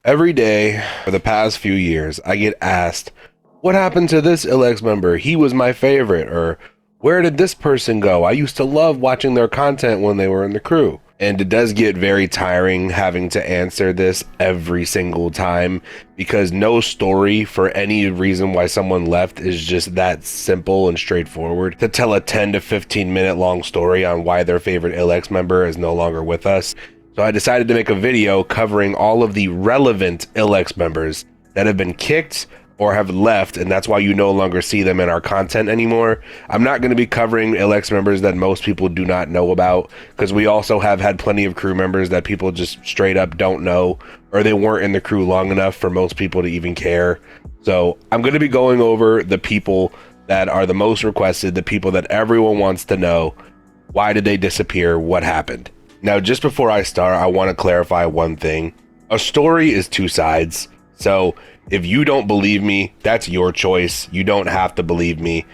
Every day for the past few years, I get asked, what happened to this ILLX member? He was my favorite. Or where did this person go? I used to love watching their content when they were in the crew. And it does get very tiring having to answer this every single time because no story for any reason why someone left is just that simple and straightforward. To tell a 10 to 15 minute long story on why their favorite ILLX member is no longer with us. So I decided to make a video covering all of the relevant ILLX members that have been kicked or have left, and that's why you no longer see them in our content anymore. I'm not going to be covering ILLX members that most people do not know about, because we also have had plenty of crew members that people just straight up don't know, or they weren't in the crew long enough for most people to even care. So I'm going to be going over the people that are the most requested, the people that everyone wants to know. Why did they disappear? What happened? Now, just before I start, I want to clarify one thing. A story is two sides. So if you don't believe me, that's your choice. You don't have to believe me.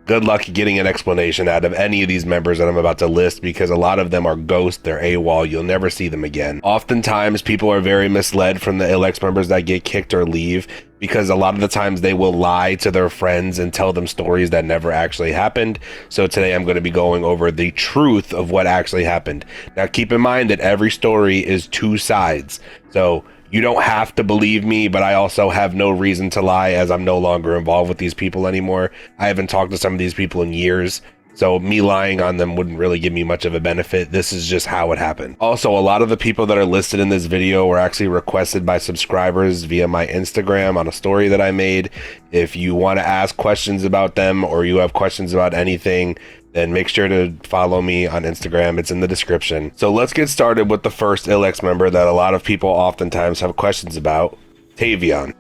Good luck getting an explanation out of any of these members that I'm about to list, because a lot of them are ghosts, they're AWOL, you'll never see them again. Oftentimes, people are very misled from the ILLX members that get kicked or leave, because a lot of the times they will lie to their friends and tell them stories that never actually happened. So today I'm going to be going over the truth of what actually happened. Now keep in mind that every story is two sides. So you don't have to believe me, but I also have no reason to lie as I'm no longer involved with these people anymore. I haven't talked to some of these people in years, so me lying on them wouldn't really give me much of a benefit. This is just how it happened. Also, a lot of the people that are listed in this video were actually requested by subscribers via my Instagram on a story that I made. If you want to ask questions about them or you have questions about anything, then make sure to follow me on Instagram. It's in the description. So let's get started with the first ILLX member that a lot of people oftentimes have questions about, Tavion.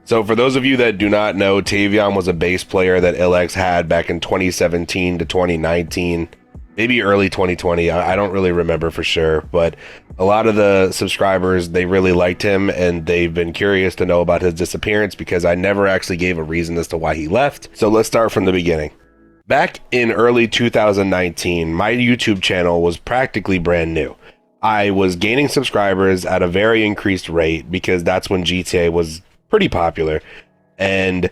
So for those of you that do not know, Tavion was a bass player that ILLX had back in 2017 to 2019, maybe early 2020. I don't really remember for sure, but a lot of the subscribers, they really liked him and they've been curious to know about his disappearance because I never actually gave a reason as to why he left. So let's start from the beginning. Back in early 2019, my YouTube channel was practically brand new. I was gaining subscribers at a very increased rate because that's when GTA was pretty popular. And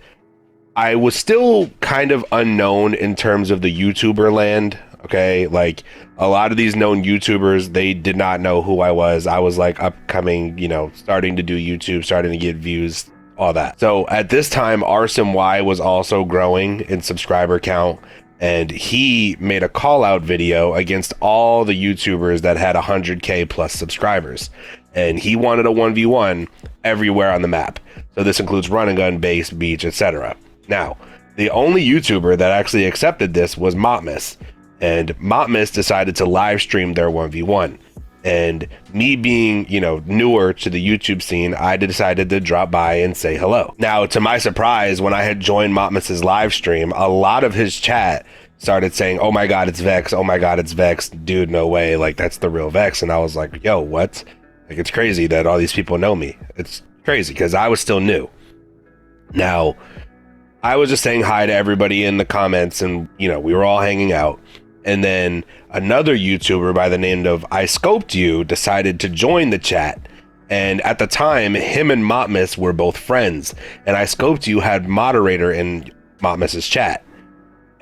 I was still kind of unknown in terms of the YouTuber land. Okay, like a lot of these known YouTubers, they did not know who I was. I was like upcoming, you know, starting to do YouTube, starting to get views, all that. So at this time, Arson Y was also growing in subscriber count, and he made a call out video against all the YouTubers that had 100K plus subscribers. And he wanted a 1v1 everywhere on the map. So this includes run and gun, base, beach, etc. Now, the only YouTuber that actually accepted this was Timez. And Timez decided to live stream their 1v1. And me being, you know, newer to the YouTube scene, I decided to drop by and say hello. Now, to my surprise, when I had joined Timez's live stream, a lot of his chat started saying, oh my God, it's Vex. Oh my God, it's Vex. Dude, no way. Like, that's the real Vex. And I was like, yo, what? Like, it's crazy that all these people know me. It's crazy because I was still new. Now, I was just saying hi to everybody in the comments and, you know, we were all hanging out. And then another YouTuber by the name of I Scoped You decided to join the chat. And at the time, him and Timez were both friends. And I Scoped You had moderator in Timez's chat.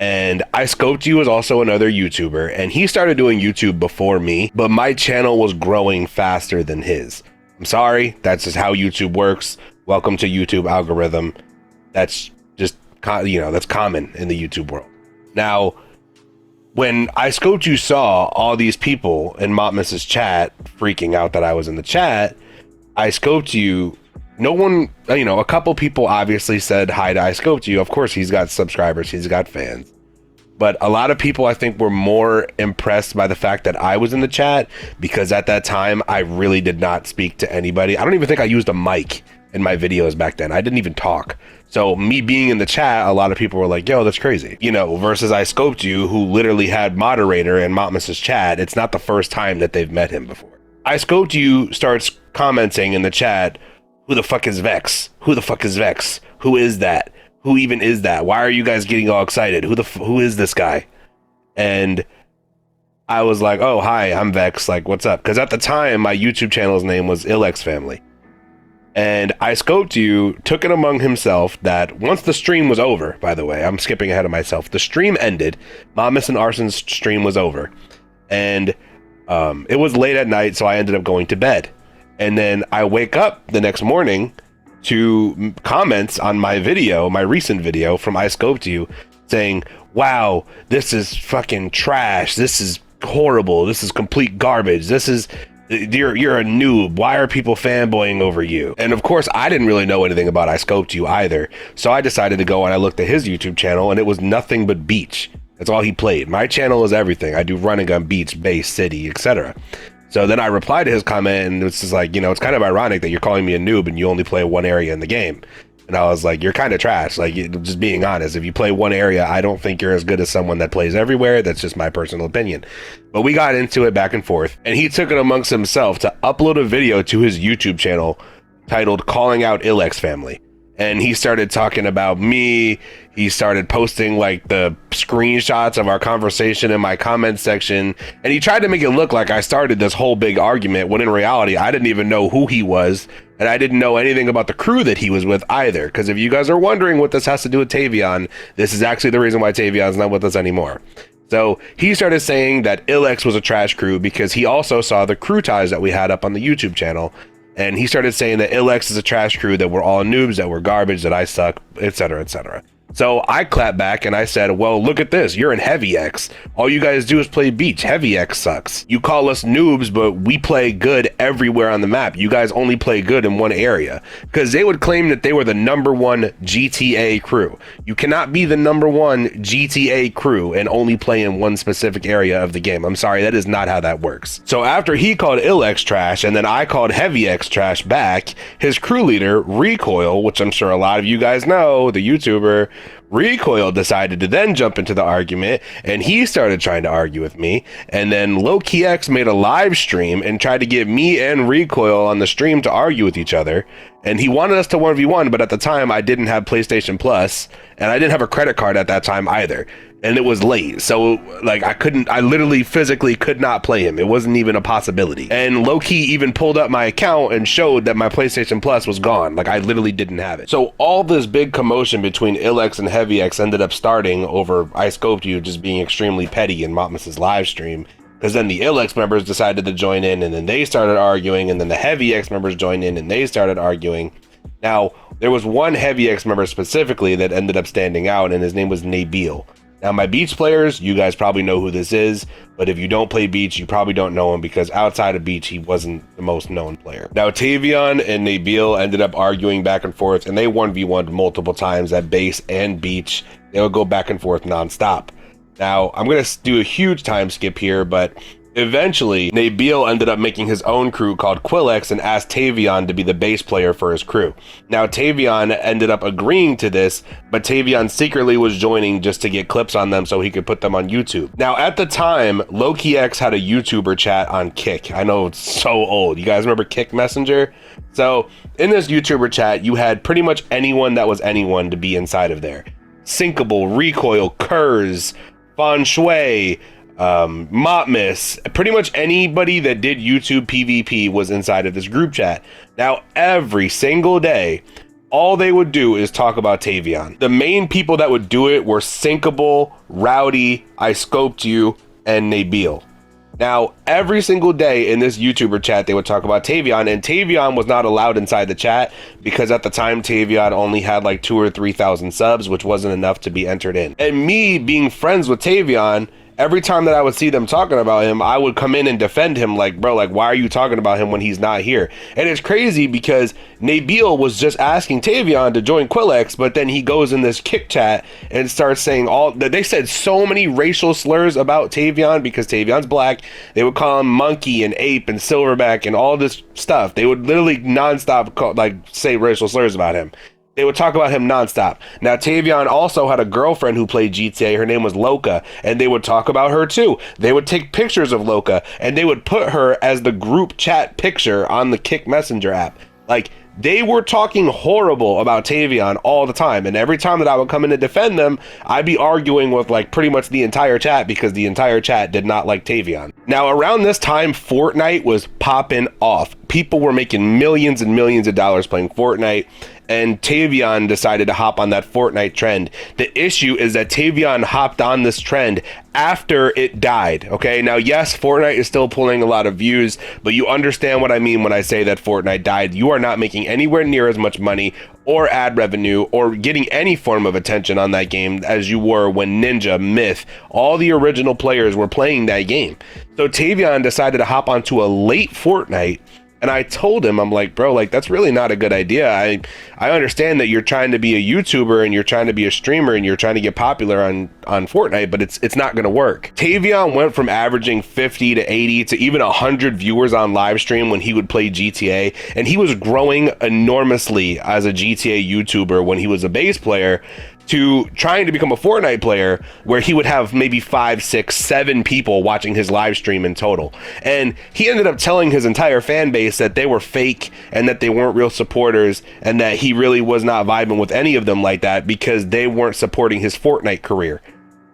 And I Scoped You was also another YouTuber. And he started doing YouTube before me. But my channel was growing faster than his. I'm sorry. That's just how YouTube works. Welcome to YouTube algorithm. That's just, you know, that's common in the YouTube world. Now, when I Scoped You saw all these people in Timez's chat freaking out that I was in the chat, I Scoped You, no one, you know, a couple people obviously said hi to I Scoped You. Of course, he's got subscribers, he's got fans. But a lot of people, I think, were more impressed by the fact that I was in the chat because at that time, I really did not speak to anybody. I don't even think I used a mic in my videos back then. I didn't even talk. So me being in the chat, a lot of people were like, yo, that's crazy. You know, versus I Scoped You, who literally had moderator in Timez's chat. It's not the first time that they've met him before. I Scoped You starts commenting in the chat, who the fuck is Vex? Who the fuck is Vex? Who is that? Who even is that? Why are you guys getting all excited? Who is this guy? And I was like, oh, hi, I'm Vex. Like, what's up? Because at the time, my YouTube channel's name was ILLX Family. And I scoped you, took it among himself that once the stream was over, by the way, I'm skipping ahead of myself. The stream ended. Mamas and Arson's stream was over. And it was late at night, so I ended up going to bed. And then I wake up the next morning to comments on my video, my recent video from I Scoped You, saying, wow, this is fucking trash. This is horrible. This is complete garbage. This is... You're a noob. Why are people fanboying over you? And of course, I didn't really know anything about I Scoped You either. So I decided to go and I looked at his YouTube channel and it was nothing but beach. That's all he played. My channel is everything. I do run and gun, beach, base, city, etc. So then I replied to his comment and it's just like, you know, it's kind of ironic that you're calling me a noob and you only play one area in the game. And I was like, you're kind of trash. Like, just being honest, if you play one area, I don't think you're as good as someone that plays everywhere. That's just my personal opinion. But we got into it back and forth, and he took it amongst himself to upload a video to his YouTube channel titled Calling Out ILLX Family. And he started talking about me. He started posting like the screenshots of our conversation in my comment section. And he tried to make it look like I started this whole big argument when in reality, I didn't even know who he was. And I didn't know anything about the crew that he was with either. Because if you guys are wondering what this has to do with Tavion, this is actually the reason why Tavion's not with us anymore. So he started saying that ILLX was a trash crew because he also saw the crew ties that we had up on the YouTube channel. And he started saying that ILLX is a trash crew, that we're all noobs, that we're garbage, that I suck, etc., etc. So I clapped back and I said, well, look at this. You're in Heavy X. All you guys do is play beach. Heavy X sucks. You call us noobs, but we play good everywhere on the map. You guys only play good in one area. Because they would claim that they were the #1 GTA crew. You cannot be the #1 GTA crew and only play in one specific area of the game. I'm sorry, that is not how that works. So after he called ILLX trash and then I called Heavy X trash back, his crew leader, Recoil, which I'm sure a lot of you guys know, the YouTuber, Recoil decided to then jump into the argument and he started trying to argue with me. And then Lowkey X made a live stream and tried to get me and Recoil on the stream to argue with each other. And he wanted us to 1v1, but at the time I didn't have PlayStation Plus and I didn't have a credit card at that time either. And it was late. So like I literally physically could not play him. It wasn't even a possibility. And Lowkey even pulled up my account and showed that my PlayStation Plus was gone. Like I literally didn't have it. So all this big commotion between ILLX and Heavy X ended up starting over I Scoped You just being extremely petty in Motmus's live stream. Because then the ILLX members decided to join in and then they started arguing, and then the Heavy X members joined in and they started arguing. Now, there was one Heavy X member specifically that ended up standing out, and his name was Nabil. Now, my beach players, you guys probably know who this is, but if you don't play beach, you probably don't know him because outside of beach, he wasn't the most known player. Now, Tavion and Nabil ended up arguing back and forth, and they 1v1'd multiple times at base and beach. They would go back and forth nonstop. Now, I'm going to do a huge time skip here, but eventually, Nabil ended up making his own crew called ILLX and asked Tavion to be the bass player for his crew. Now, Tavion ended up agreeing to this, but Tavion secretly was joining just to get clips on them so he could put them on YouTube. Now, at the time, Lowkey X had a YouTuber chat on Kick. I know it's so old. You guys remember Kick Messenger? So, in this YouTuber chat, you had pretty much anyone that was anyone to be inside of there. Sinkable, Recoil, Kurz, Feng Shui, Motmus, pretty much anybody that did YouTube PvP was inside of this group chat. Now, every single day, all they would do is talk about Tavion. The main people that would do it were Sinkable, Rowdy, I Scoped You, and Nabil. Now, every single day in this YouTuber chat, they would talk about Tavion, and Tavion was not allowed inside the chat because at the time, Tavion only had like 2,000 or 3,000 subs, which wasn't enough to be entered in. And me being friends with Tavion, every time that I would see them talking about him, I would come in and defend him like, bro, like, why are you talking about him when he's not here? And it's crazy because Nabil was just asking Tavion to join ILLX, but then he goes in this Kick chat and starts saying they said so many racial slurs about Tavion because Tavion's black. They would call him monkey and ape and silverback and all this stuff. They would literally nonstop say racial slurs about him. They would talk about him nonstop. Now, Tavion also had a girlfriend who played GTA. Her name was Lowkey, and they would talk about her too. They would take pictures of Lowkey, and they would put her as the group chat picture on the Kick Messenger app. Like, they were talking horrible about Tavion all the time, and every time that I would come in to defend them, I'd be arguing with like pretty much the entire chat because the entire chat did not like Tavion. Now, around this time, Fortnite was popping off. people were making millions and millions of dollars playing Fortnite, and Tavion decided to hop on that Fortnite trend. The issue is that Tavion hopped on this trend after it died, okay? Now, yes, Fortnite is still pulling a lot of views, but you understand what I mean when I say that Fortnite died. You are not making anywhere near as much money or ad revenue or getting any form of attention on that game as you were when Ninja, Myth, all the original players were playing that game. So Tavion decided to hop onto a late Fortnite, and I told him, I'm like, bro, like, that's really not a good idea. I understand that you're trying to be a YouTuber and you're trying to be a streamer and you're trying to get popular on Fortnite, but it's not going to work. Tavion went from averaging 50 to 80 to even 100 viewers on live stream when he would play GTA, and he was growing enormously as a GTA YouTuber when he was a base player, to trying to become a Fortnite player where he would have maybe 5, 6, 7 people watching his live stream in total. And he ended up telling his entire fan base that they were fake and that they weren't real supporters and that he really was not vibing with any of them like that because they weren't supporting his Fortnite career.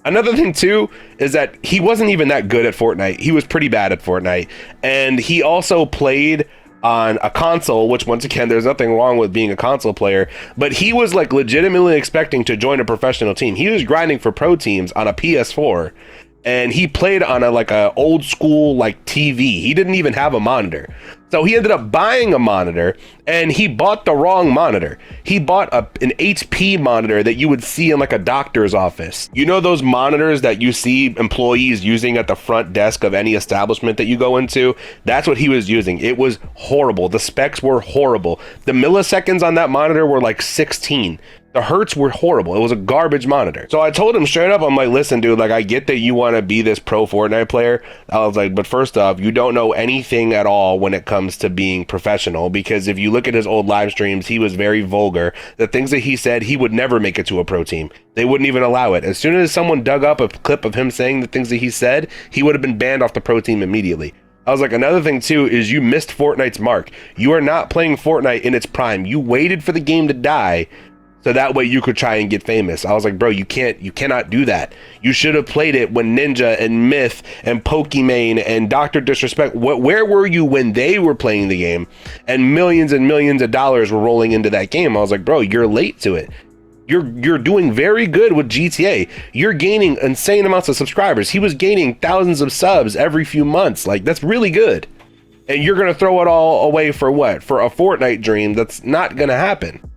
Another thing too is that he wasn't even that good at Fortnite. He was pretty bad at Fortnite. And he also played on a console, which once again, there's nothing wrong with being a console player, but he was like legitimately expecting to join a professional team. He was grinding for pro teams on a PS4, and he played on a old school like TV. He didn't even have a monitor. So he ended up buying a monitor, and he bought the wrong monitor. He bought an HP monitor that you would see in like a doctor's office. You know those monitors that you see employees using at the front desk of any establishment that you go into? That's what he was using. It was horrible. The specs were horrible. The milliseconds on that monitor were like 16. The hertz were horrible. It was a garbage monitor. So I told him straight up, I'm like, listen, dude, like, I get that you want to be this pro Fortnite player. I was like, but first off, you don't know anything at all when it comes to being professional, because if you look at his old live streams, he was very vulgar. The things that he said, he would never make it to a pro team. They wouldn't even allow it. As soon as someone dug up a clip of him saying the things that he said, he would have been banned off the pro team immediately. I was like, another thing too is you missed Fortnite's mark. You are not playing Fortnite in its prime. You waited for the game to die so that way you could try and get famous. I was like, bro, you cannot do that. You should have played it when Ninja and Myth and Pokimane and Dr. Disrespect, where were you when they were playing the game and millions of dollars were rolling into that game? I was like, bro, you're late to it. You're doing very good with GTA. You're gaining insane amounts of subscribers. He was gaining thousands of subs every few months. Like, that's really good. And you're gonna throw it all away for what? For a Fortnite dream that's not gonna happen.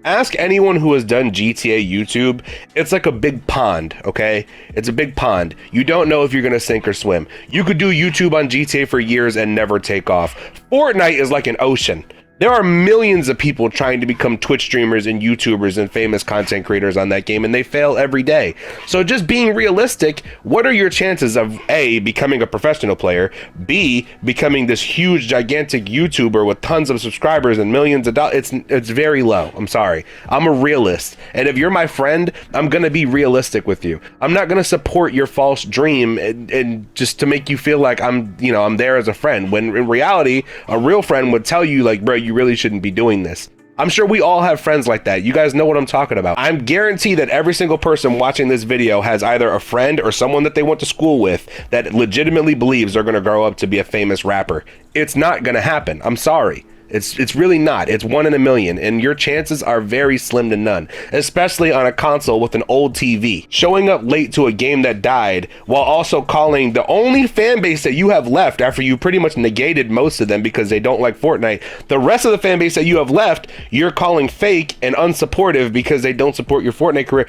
Ask anyone who has done GTA YouTube. It's like a big pond, okay? It's a big pond. You don't know if you're gonna sink or swim. You could do YouTube on GTA for years and never take off. Fortnite is like an ocean. There are millions of people trying to become Twitch streamers and YouTubers and famous content creators on that game, and they fail every day. So just being realistic, what are your chances of A, becoming a professional player, B, becoming this huge, gigantic YouTuber with tons of subscribers and millions of dollars? It's very low. I'm sorry. I'm a realist. And if you're my friend, I'm going to be realistic with you. I'm not going to support your false dream and just to make you feel like I'm there as a friend, when in reality, a real friend would tell you, like, bro, you really shouldn't be doing this. I'm sure we all have friends like that. You guys know what I'm talking about. I'm guaranteed that every single person watching this video has either a friend or someone that they went to school with that legitimately believes they're going to grow up to be a famous rapper. It's not going to happen. I'm sorry. It's really not. It's 1 in a million, and your chances are very slim to none, especially on a console with an old TV. Showing up late to a game that died while also calling the only fan base that you have left after you pretty much negated most of them because they don't like Fortnite. The rest of the fan base that you have left, you're calling fake and unsupportive because they don't support your Fortnite career.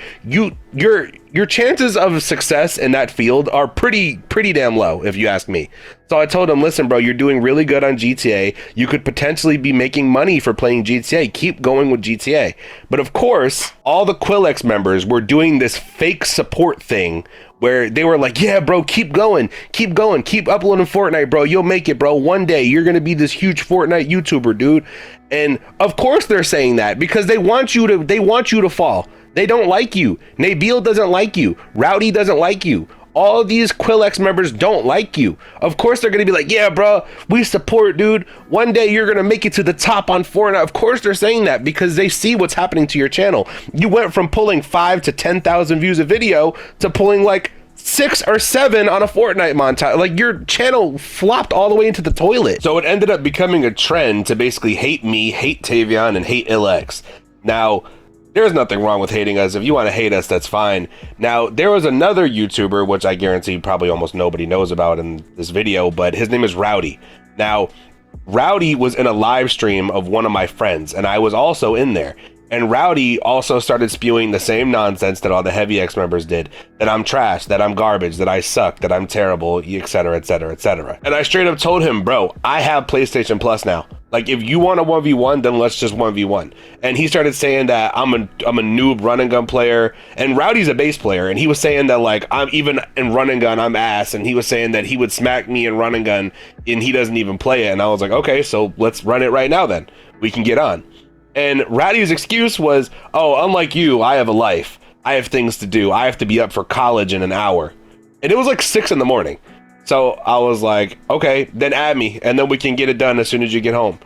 Your chances of success in that field are pretty damn low, if you ask me. So I told him, listen, bro, you're doing really good on GTA. You could potentially be making money for playing GTA. Keep going with GTA. But of course, all the KiingAces members were doing this fake support thing where they were like, yeah, bro, keep going, keep uploading Fortnite, bro. You'll make it, bro. One day you're going to be this huge Fortnite YouTuber, dude. And of course they're saying that because they want you to fall. They don't like you. Nabil doesn't like you. Rowdy doesn't like you. All these KiingAces members don't like you. Of course they're going to be like, yeah, bro, we support, dude. One day you're going to make it to the top on Fortnite. Of course they're saying that because they see what's happening to your channel. You went from pulling 5,000 to 10,000 views a video to pulling like 6 or 7 on a Fortnite montage. Like, your channel flopped all the way into the toilet. So it ended up becoming a trend to basically hate me, hate Tavion, and hate ILLX. Now, there's nothing wrong with hating us. If you want to hate us, that's fine. Now, there was another YouTuber, which I guarantee probably almost nobody knows about in this video, but his name is Rowdy. Now, Rowdy was in a live stream of one of my friends, and I was also in there. And Rowdy also started spewing the same nonsense that all the Heavy X members did, that I'm trash, that I'm garbage, that I suck, that I'm terrible, etc, etc, etc. And I straight up told him, bro, I have PlayStation Plus now. Like, if you want a 1v1, then let's just 1v1. And he started saying that I'm a noob run and gun player, and Rowdy's a bass player, and he was saying that, like, I'm even in run and gun, I'm ass, and he was saying that he would smack me in run and gun, and he doesn't even play it. And I was like, okay, so let's run it right now then. We can get on. And Rowdy's excuse was, oh, unlike you, I have a life. I have things to do. I have to be up for college in an hour. And it was like 6 in the morning. So I was like, okay, then add me, and then we can get it done as soon as you get home.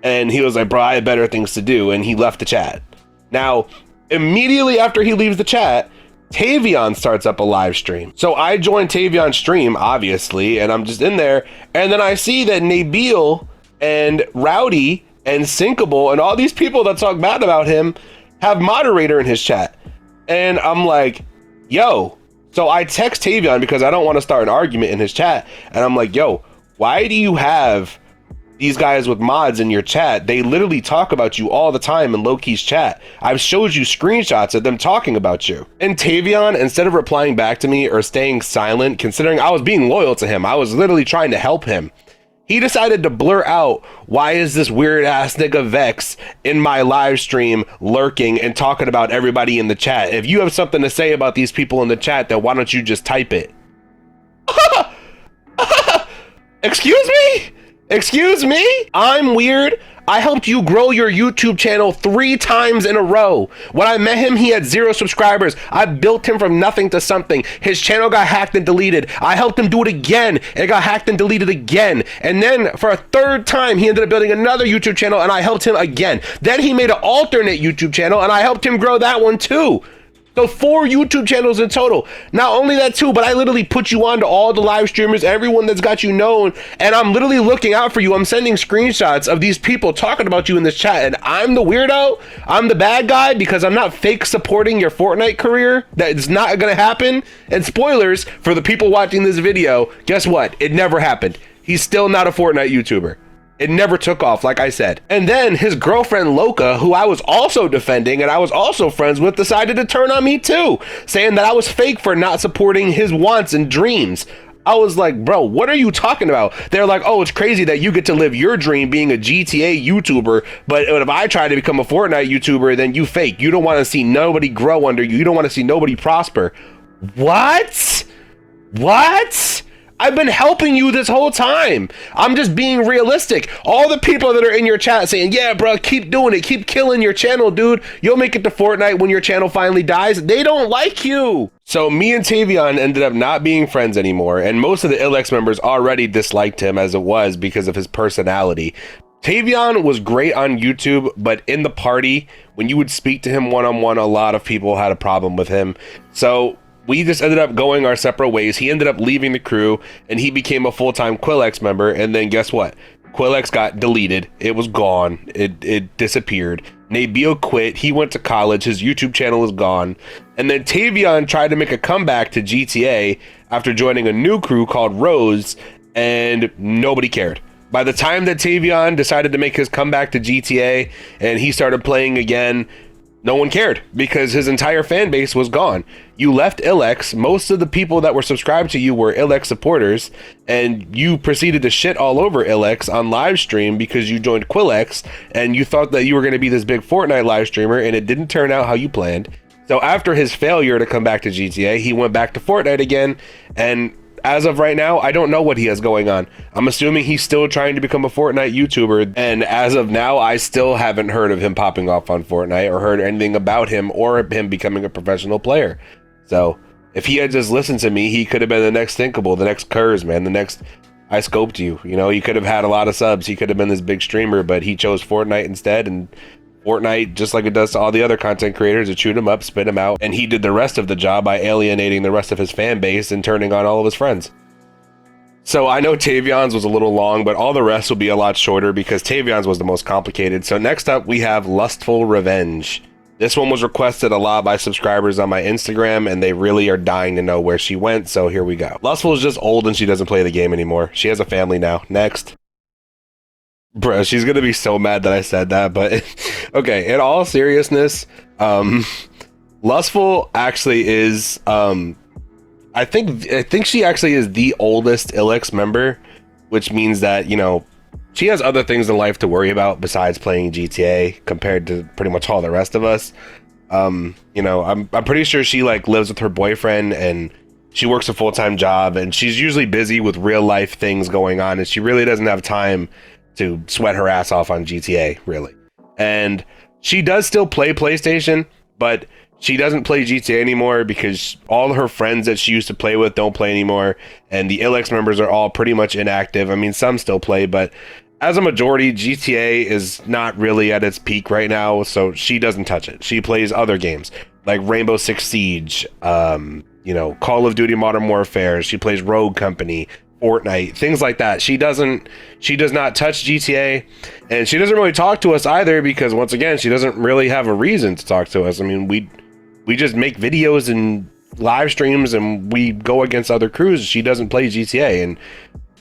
And he was like, bro, I have better things to do. And he left the chat. Now, immediately after he leaves the chat, Tavion starts up a live stream. So I joined Tavion's stream, obviously, and I'm just in there. And then I see that Nabil and Rowdy and Sinkable and all these people that talk bad about him have moderator in his chat. And I'm like, yo. So I text Tavion because I don't want to start an argument in his chat. And I'm like, yo, why do you have these guys with mods in your chat? They literally talk about you all the time in Lowkey's chat. I've showed you screenshots of them talking about you. And Tavion, instead of replying back to me or staying silent, considering I was being loyal to him, I was literally trying to help him, he decided to blur out, why is this weird ass nigga Vex in my live stream lurking and talking about everybody in the chat? If you have something to say about these people in the chat, then why don't you just type it? Excuse me? Excuse me? I'm weird. I helped you grow your YouTube channel 3 times in a row. When I met him, he had 0 subscribers. I built him from nothing to something. His channel got hacked and deleted. I helped him do it again. It got hacked and deleted again. And then for a 3rd time, he ended up building another YouTube channel and I helped him again. Then he made an alternate YouTube channel and I helped him grow that one too. So 4 YouTube channels in total. Not only that too, but I literally put you on to all the live streamers, everyone that's got you known, and I'm literally looking out for you. I'm sending screenshots of these people talking about you in this chat, and I'm the weirdo. I'm the bad guy because I'm not fake supporting your Fortnite career. That is not gonna happen. And spoilers for the people watching this video, guess what? It never happened. He's still not a Fortnite YouTuber. It never took off, like I said. And then his girlfriend Lowkey, who I was also defending and I was also friends with, decided to turn on me too, saying that I was fake for not supporting his wants and dreams. I was like, bro, what are you talking about? They're like, oh, it's crazy that you get to live your dream being a GTA YouTuber, but if I try to become a Fortnite YouTuber, then you fake. You don't want to see nobody grow under you. You don't want to see nobody prosper. What? What? I've been helping you this whole time. I'm just being realistic. All the people that are in your chat saying, yeah, bro, keep doing it. Keep killing your channel, dude. You'll make it to Fortnite when your channel finally dies. They don't like you. So me and Tavion ended up not being friends anymore. And most of the ILLX members already disliked him as it was because of his personality. Tavion was great on YouTube, but in the party, when you would speak to him one-on-one, a lot of people had a problem with him. So we just ended up going our separate ways. He ended up leaving the crew and he became a full-time KiingAces member. And then guess what? KiingAces got deleted. It was gone. It disappeared. Nabil quit. He went to college. His YouTube channel is gone. And then Tavion tried to make a comeback to GTA after joining a new crew called Rose, and nobody cared. By the time that Tavion decided to make his comeback to GTA and he started playing again, no one cared because his entire fan base was gone. You left ILLX. Most of the people that were subscribed to you were ILLX supporters, and you proceeded to shit all over ILLX on live stream because you joined KiingAces and you thought that you were going to be this big Fortnite live streamer, and it didn't turn out how you planned. So after his failure to come back to GTA, he went back to Fortnite again, and as of right now, I don't know what he has going on. I'm assuming he's still trying to become a Fortnite YouTuber, and as of now, I still haven't heard of him popping off on Fortnite or heard anything about him or him becoming a professional player. So if he had just listened to me, he could have been the next Thinkable, the next Kurz, man, the next I Scoped You. You know, he could have had a lot of subs. He could have been this big streamer, but he chose Fortnite instead and Fortnite, just like it does to all the other content creators, it chewed him up, spit him out, and he did the rest of the job by alienating the rest of his fan base and turning on all of his friends. So I know Tavion's was a little long, but all the rest will be a lot shorter because Tavion's was the most complicated. So next up, we have LustfulRevenge. This one was requested a lot by subscribers on my Instagram, and they really are dying to know where she went, so here we go. Lustful is just old and she doesn't play the game anymore. She has a family now. Next. Bro, she's gonna be so mad that I said that, but okay, in all seriousness, Lustful actually is, I think she actually is the oldest ILLX member, which means that, you know, she has other things in life to worry about besides playing GTA compared to pretty much all the rest of us. You know, I'm pretty sure she like lives with her boyfriend and she works a full-time job, and she's usually busy with real life things going on, and she really doesn't have time to sweat her ass off on GTA, really. And she does still play PlayStation, but she doesn't play GTA anymore because all her friends that she used to play with don't play anymore, and the ILLX members are all pretty much inactive. I mean, some still play, but as a majority, GTA is not really at its peak right now, so she doesn't touch it. She plays other games like Rainbow Six Siege, you know, Call of Duty Modern Warfare. She plays Rogue Company, Fortnite, things like that. She does not touch GTA, and she doesn't really talk to us either because, once again, she doesn't really have a reason to talk to us. I mean, we just make videos and live streams and we go against other crews. She doesn't play GTA, and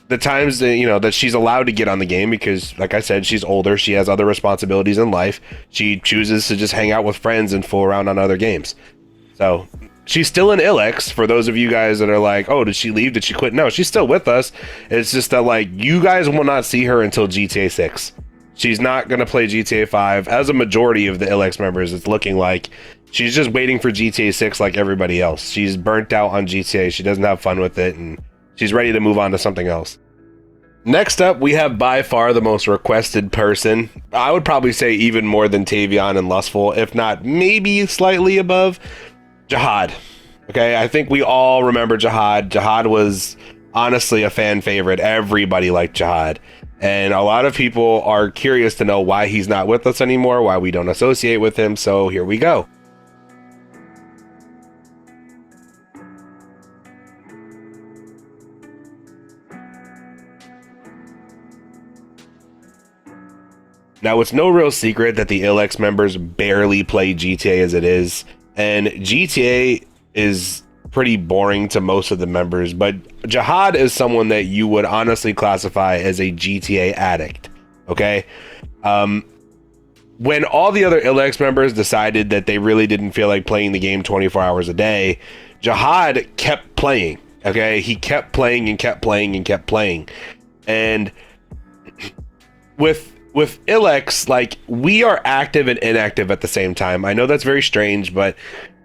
the times that, you know, that she's allowed to get on the game, because like I said, she's older, she has other responsibilities in life, she chooses to just hang out with friends and fool around on other games. So she's still in ILLX. For those of you guys that are like, oh, did she leave, did she quit? No, she's still with us. It's just that, like, you guys will not see her until GTA 6. She's not going to play GTA 5. As a majority of the ILLX members, it's looking like she's just waiting for GTA 6 like everybody else. She's burnt out on GTA. She doesn't have fun with it, and she's ready to move on to something else. Next up, we have by far the most requested person. I would probably say even more than Tavion and Lustful, if not maybe slightly above. Jihad. Okay, I think we all remember Jihad. Jihad was honestly a fan favorite. Everybody liked Jihad. And a lot of people are curious to know why he's not with us anymore, why we don't associate with him, so here we go. Now, it's no real secret that the ILLX members barely play GTA as it is, and GTA is pretty boring to most of the members, but Jihad is someone that you would honestly classify as a GTA addict, okay? When all the other ILLX members decided that they really didn't feel like playing the game 24 hours a day, Jihad kept playing, okay? He kept playing and kept playing and kept playing. And with ILLX, like, we are active and inactive at the same time. I know that's very strange, but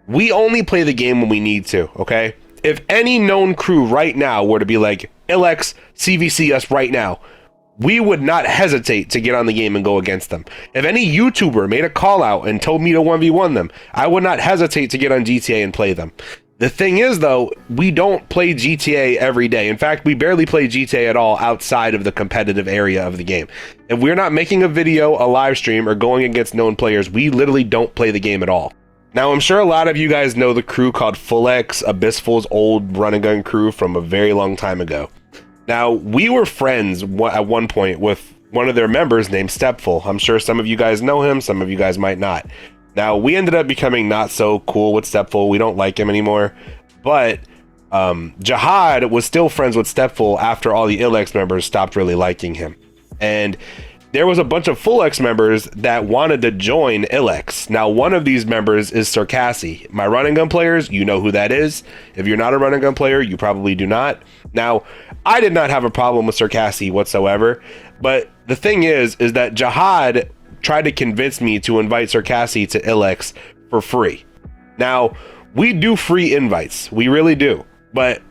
we only play the game when we need to, okay? If any known crew right now were to be like, ILLX, CVC us right now, we would not hesitate to get on the game and go against them. If any YouTuber made a call out and told me to 1v1 them, I would not hesitate to get on GTA and play them. The thing is, though, we don't play GTA every day. In fact, we barely play GTA at all outside of the competitive area of the game. If we're not making a video, a live stream, or going against known players, we literally don't play the game at all. Now, I'm sure a lot of you guys know the crew called LLX, Abyssful's old run and gun crew from a very long time ago. Now, we were friends at one point with one of their members named Stepful. I'm sure some of you guys know him, some of you guys might not. Now, we ended up becoming not so cool with Stepful. We don't like him anymore. But Jihad was still friends with Stepful after all the ILLX members stopped really liking him. And there was a bunch of FullX members that wanted to join ILLX. Now, one of these members is Circassi. My run and gun players, you know who that is. If you're not a run and gun player, you probably do not. Now, I did not have a problem with Circassi whatsoever. But the thing is that Jihad tried to convince me to invite Circassi to ILLX for free. Now, we do free invites. We really do. But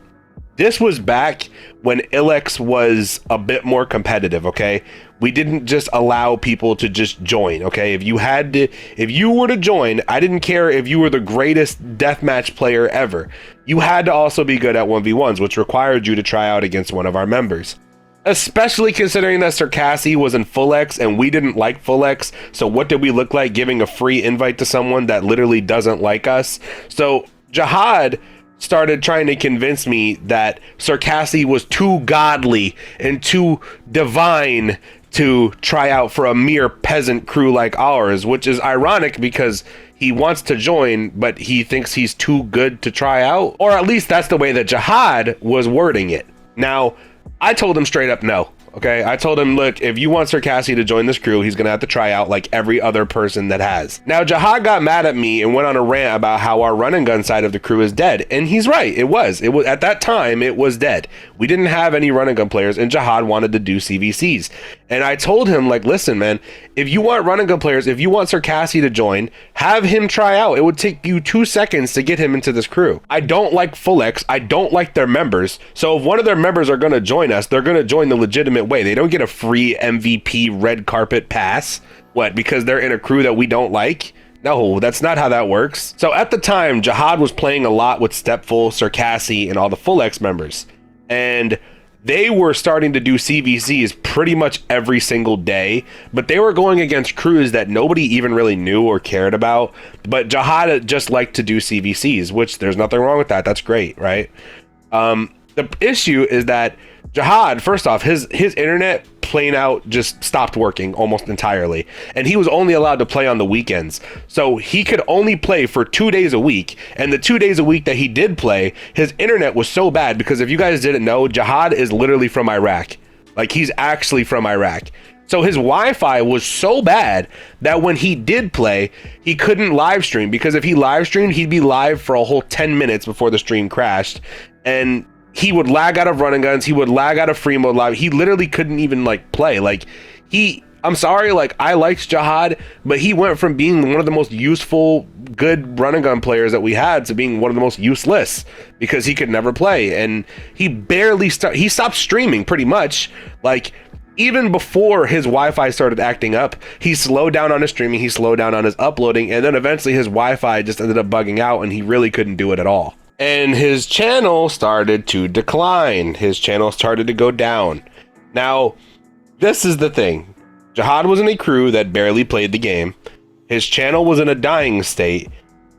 this was back when ILLX was a bit more competitive, okay? We didn't just allow people to just join, okay? If you were to join, I didn't care if you were the greatest deathmatch player ever. You had to also be good at 1v1s, which required you to try out against one of our members. Especially considering that Circassi was in full X and we didn't like full X. So what did we look like giving a free invite to someone that literally doesn't like us? So Jihad started trying to convince me that Circassi was too godly and too divine to try out for a mere peasant crew like ours, which is ironic because he wants to join, but he thinks he's too good to try out. Or at least that's the way that Jihad was wording it. Now, I told him straight up no. Okay, I told him, look, if you want Circassi to join this crew, he's gonna have to try out like every other person that has. Now, Jihad got mad at me and went on a rant about how our run and gun side of the crew is dead. And he's right, it was at that time, it was dead. We didn't have any run and gun players and Jihad wanted to do CVCs. And I told him, like, listen, man, if you want run and gun players, if you want Circassi to join, have him try out. It would take you 2 seconds to get him into this crew. I don't like full X. I don't like their members. So if one of their members are gonna join us, they're gonna join the legitimate way. They don't get a free MVP red carpet pass. What, because they're in a crew that we don't like? No, that's not how that works. So at the time, Jihad was playing a lot with Stepful, Circassi, and all the full X members. And they were starting to do CVCs pretty much every single day, but they were going against crews that nobody even really knew or cared about. But Jihad just liked to do CVCs, which there's nothing wrong with that. That's great, right? The issue is that Jihad, first off, his internet plain out just stopped working almost entirely, and he was only allowed to play on the weekends. So he could only play for 2 days a week, and the 2 days a week that he did play, his internet was so bad, because if you guys didn't know, Jihad is literally from Iraq. Like, he's actually from Iraq. So his Wi-Fi was so bad that when he did play, he couldn't live stream, because if he live streamed, he'd be live for a whole 10 minutes before the stream crashed, and he would lag out of running guns. He would lag out of free mode live. He literally couldn't even like play. Like I'm sorry, like I liked Jihad, but he went from being one of the most useful, good run and gun players that we had to being one of the most useless because he could never play. And he barely he stopped streaming pretty much. Like even before his Wi-Fi started acting up, he slowed down on his streaming. He slowed down on his uploading. And then eventually his Wi-Fi just ended up bugging out and he really couldn't do it at all. And his channel started to decline. His channel started to go down. Now, this is the thing. Jihad was in a crew that barely played the game. His channel was in a dying state,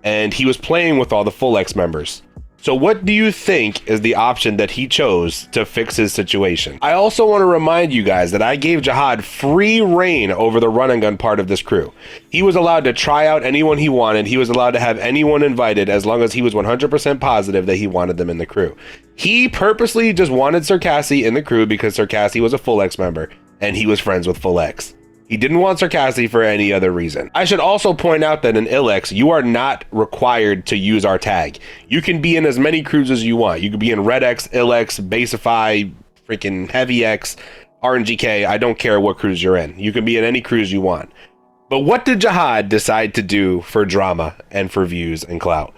and he was playing with all the full X members. So what do you think is the option that he chose to fix his situation? I also want to remind you guys that I gave Jihad free reign over the run and gun part of this crew. He was allowed to try out anyone he wanted. He was allowed to have anyone invited as long as he was 100% positive that he wanted them in the crew. He purposely just wanted Circassi in the crew because Circassi was a full X member and he was friends with full X. He didn't want Circassi for any other reason. I should also point out that in ILLX, you are not required to use our tag. You can be in as many crews as you want. You could be in Red X, ILLX, Baseify, freaking Heavy X, RNGK. I don't care what crews you're in. You can be in any crews you want. But what did Jihad decide to do for drama and for views and clout?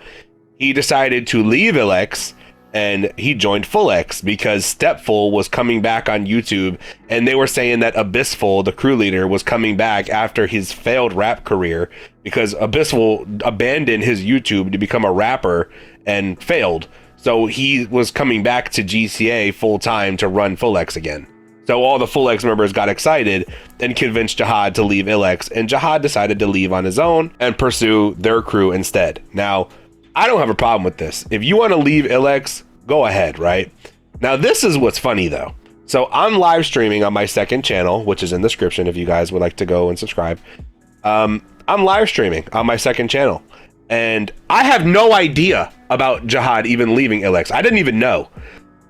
He decided to leave ILLX and he joined Full X because Stepful was coming back on YouTube, and they were saying that Abyssful, the crew leader, was coming back after his failed rap career because Abyssful abandoned his YouTube to become a rapper and failed. So he was coming back to GCA full time to run Full X again. So all the Full X members got excited and convinced Jihad to leave ILLX, and Jihad decided to leave on his own and pursue their crew instead. Now, I don't have a problem with this. If you want to leave ILLX, go ahead, right? Now, this is what's funny, though. So I'm live streaming on my second channel, which is in the description if you guys would like to go and subscribe. I'm live streaming on my second channel, and I have no idea about Jihad even leaving ILLX. I didn't even know.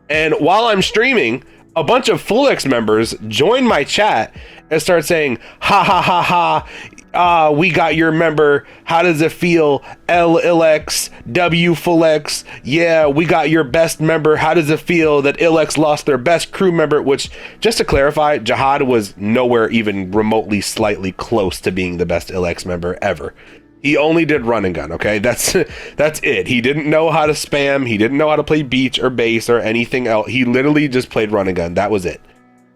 And while I'm streaming, a bunch of Full X members join my chat and start saying, ha ha ha ha, we got your member, how does it feel, LLX, W Full X, yeah, we got your best member, how does it feel that ILLX lost their best crew member? Which, just to clarify, Jihad was nowhere even remotely slightly close to being the best ILLX member ever. He only did run and gun, okay? That's it. He didn't know how to spam, he didn't know how to play beach or bass or anything else. He literally just played run and gun, that was it.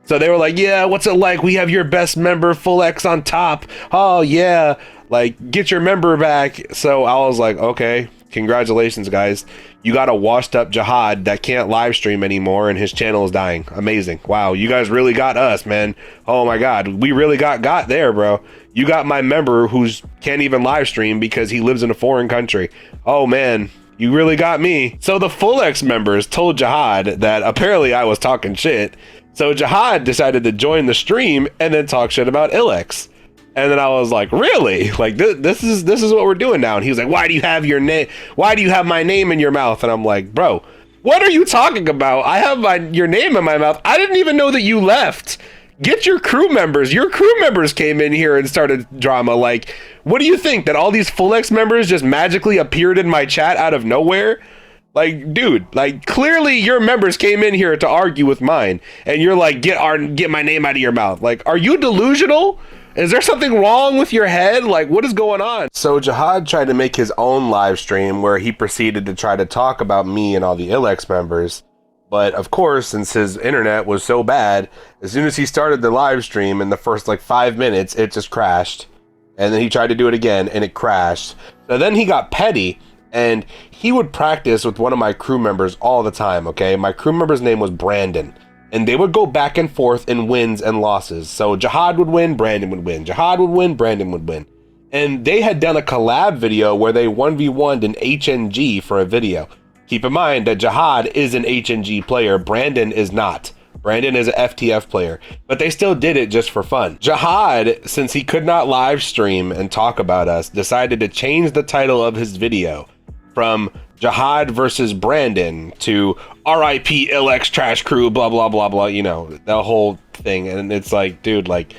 So they were like, yeah, what's it like? We have your best member, Full X on top. Oh, yeah, like, get your member back. So I was like, okay, congratulations, guys. You got a washed up Jihad that can't live stream anymore and his channel is dying. Amazing. Wow, you guys really got us, man. Oh my God, we really got there, bro. You got my member who's can't even live stream because he lives in a foreign country. Oh man, you really got me. So the FullX members told Jihad that apparently I was talking shit. So Jihad decided to join the stream and then talk shit about ILLX. And then I was like, really? Like this is what we're doing now. And he was like, why do you have your name? Why do you have my name in your mouth? And I'm like, bro, what are you talking about? I have your name in my mouth. I didn't even know that you left. Get your crew members. Your crew members came in here and started drama. Like, what do you think? That all these FullX members just magically appeared in my chat out of nowhere? Like, dude, like clearly your members came in here to argue with mine. And you're like, get my name out of your mouth. Like, are you delusional? Is there something wrong with your head? Like, what is going on? So Jihad tried to make his own live stream where he proceeded to try to talk about me and all the ILLX members. But of course, since his internet was so bad, as soon as he started the live stream in the first like 5 minutes, it just crashed. And then he tried to do it again and it crashed. So then he got petty and he would practice with one of my crew members all the time, okay? My crew member's name was Brandon. And they would go back and forth in wins and losses. So Jihad would win, Brandon would win. Jihad would win, Brandon would win. And they had done a collab video where they 1v1'd an HNG for a video. Keep in mind that Jihad is an HNG player. Brandon is not. Brandon is an FTF player. But they still did it just for fun. Jihad, since he could not live stream and talk about us, decided to change the title of his video from Jihad versus Brandon to RIP ILLX trash crew, blah, blah, blah, blah, you know, the whole thing. And it's like, dude, like,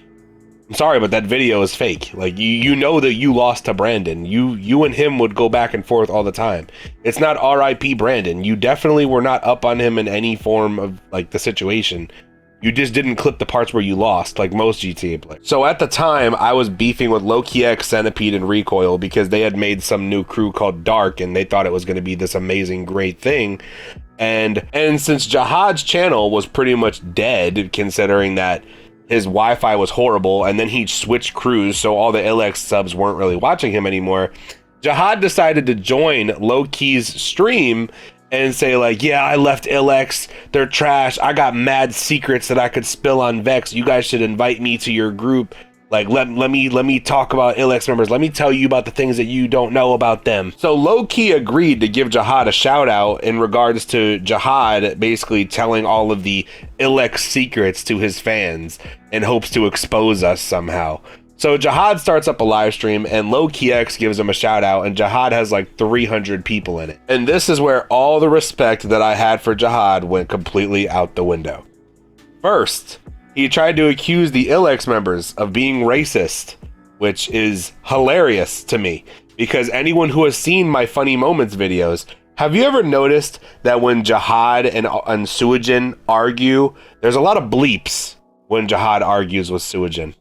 I'm sorry, but that video is fake. Like, you know that you lost to Brandon. You and him would go back and forth all the time. It's not RIP Brandon. You definitely were not up on him in any form of, like, the situation. You just didn't clip the parts where you lost, like most GTA players. So at the time, I was beefing with Lowkey, Centipede, and Recoil because they had made some new crew called Dark, and they thought it was going to be this amazing, great thing. And since Jihad's channel was pretty much dead, considering that his Wi-Fi was horrible, and then he switched crews, so all the ILLX subs weren't really watching him anymore, Jihad decided to join Lowkey's stream and say like, yeah, I left ILLX, they're trash, I got mad secrets that I could spill on Vex, you guys should invite me to your group, like let me talk about ILLX members, let me tell you about the things that you don't know about them. So Lowkey agreed to give Jihad a shout out in regards to Jihad basically telling all of the ILLX secrets to his fans in hopes to expose us somehow. So Jihad starts up a live stream and Lowkey gives him a shout out, and Jihad has like 300 people in it. And this is where all the respect that I had for Jihad went completely out the window. First, he tried to accuse the ILLX members of being racist, which is hilarious to me because anyone who has seen my Funny Moments videos, have you ever noticed that when Jihad and Suijin argue, there's a lot of bleeps when Jihad argues with Suijin?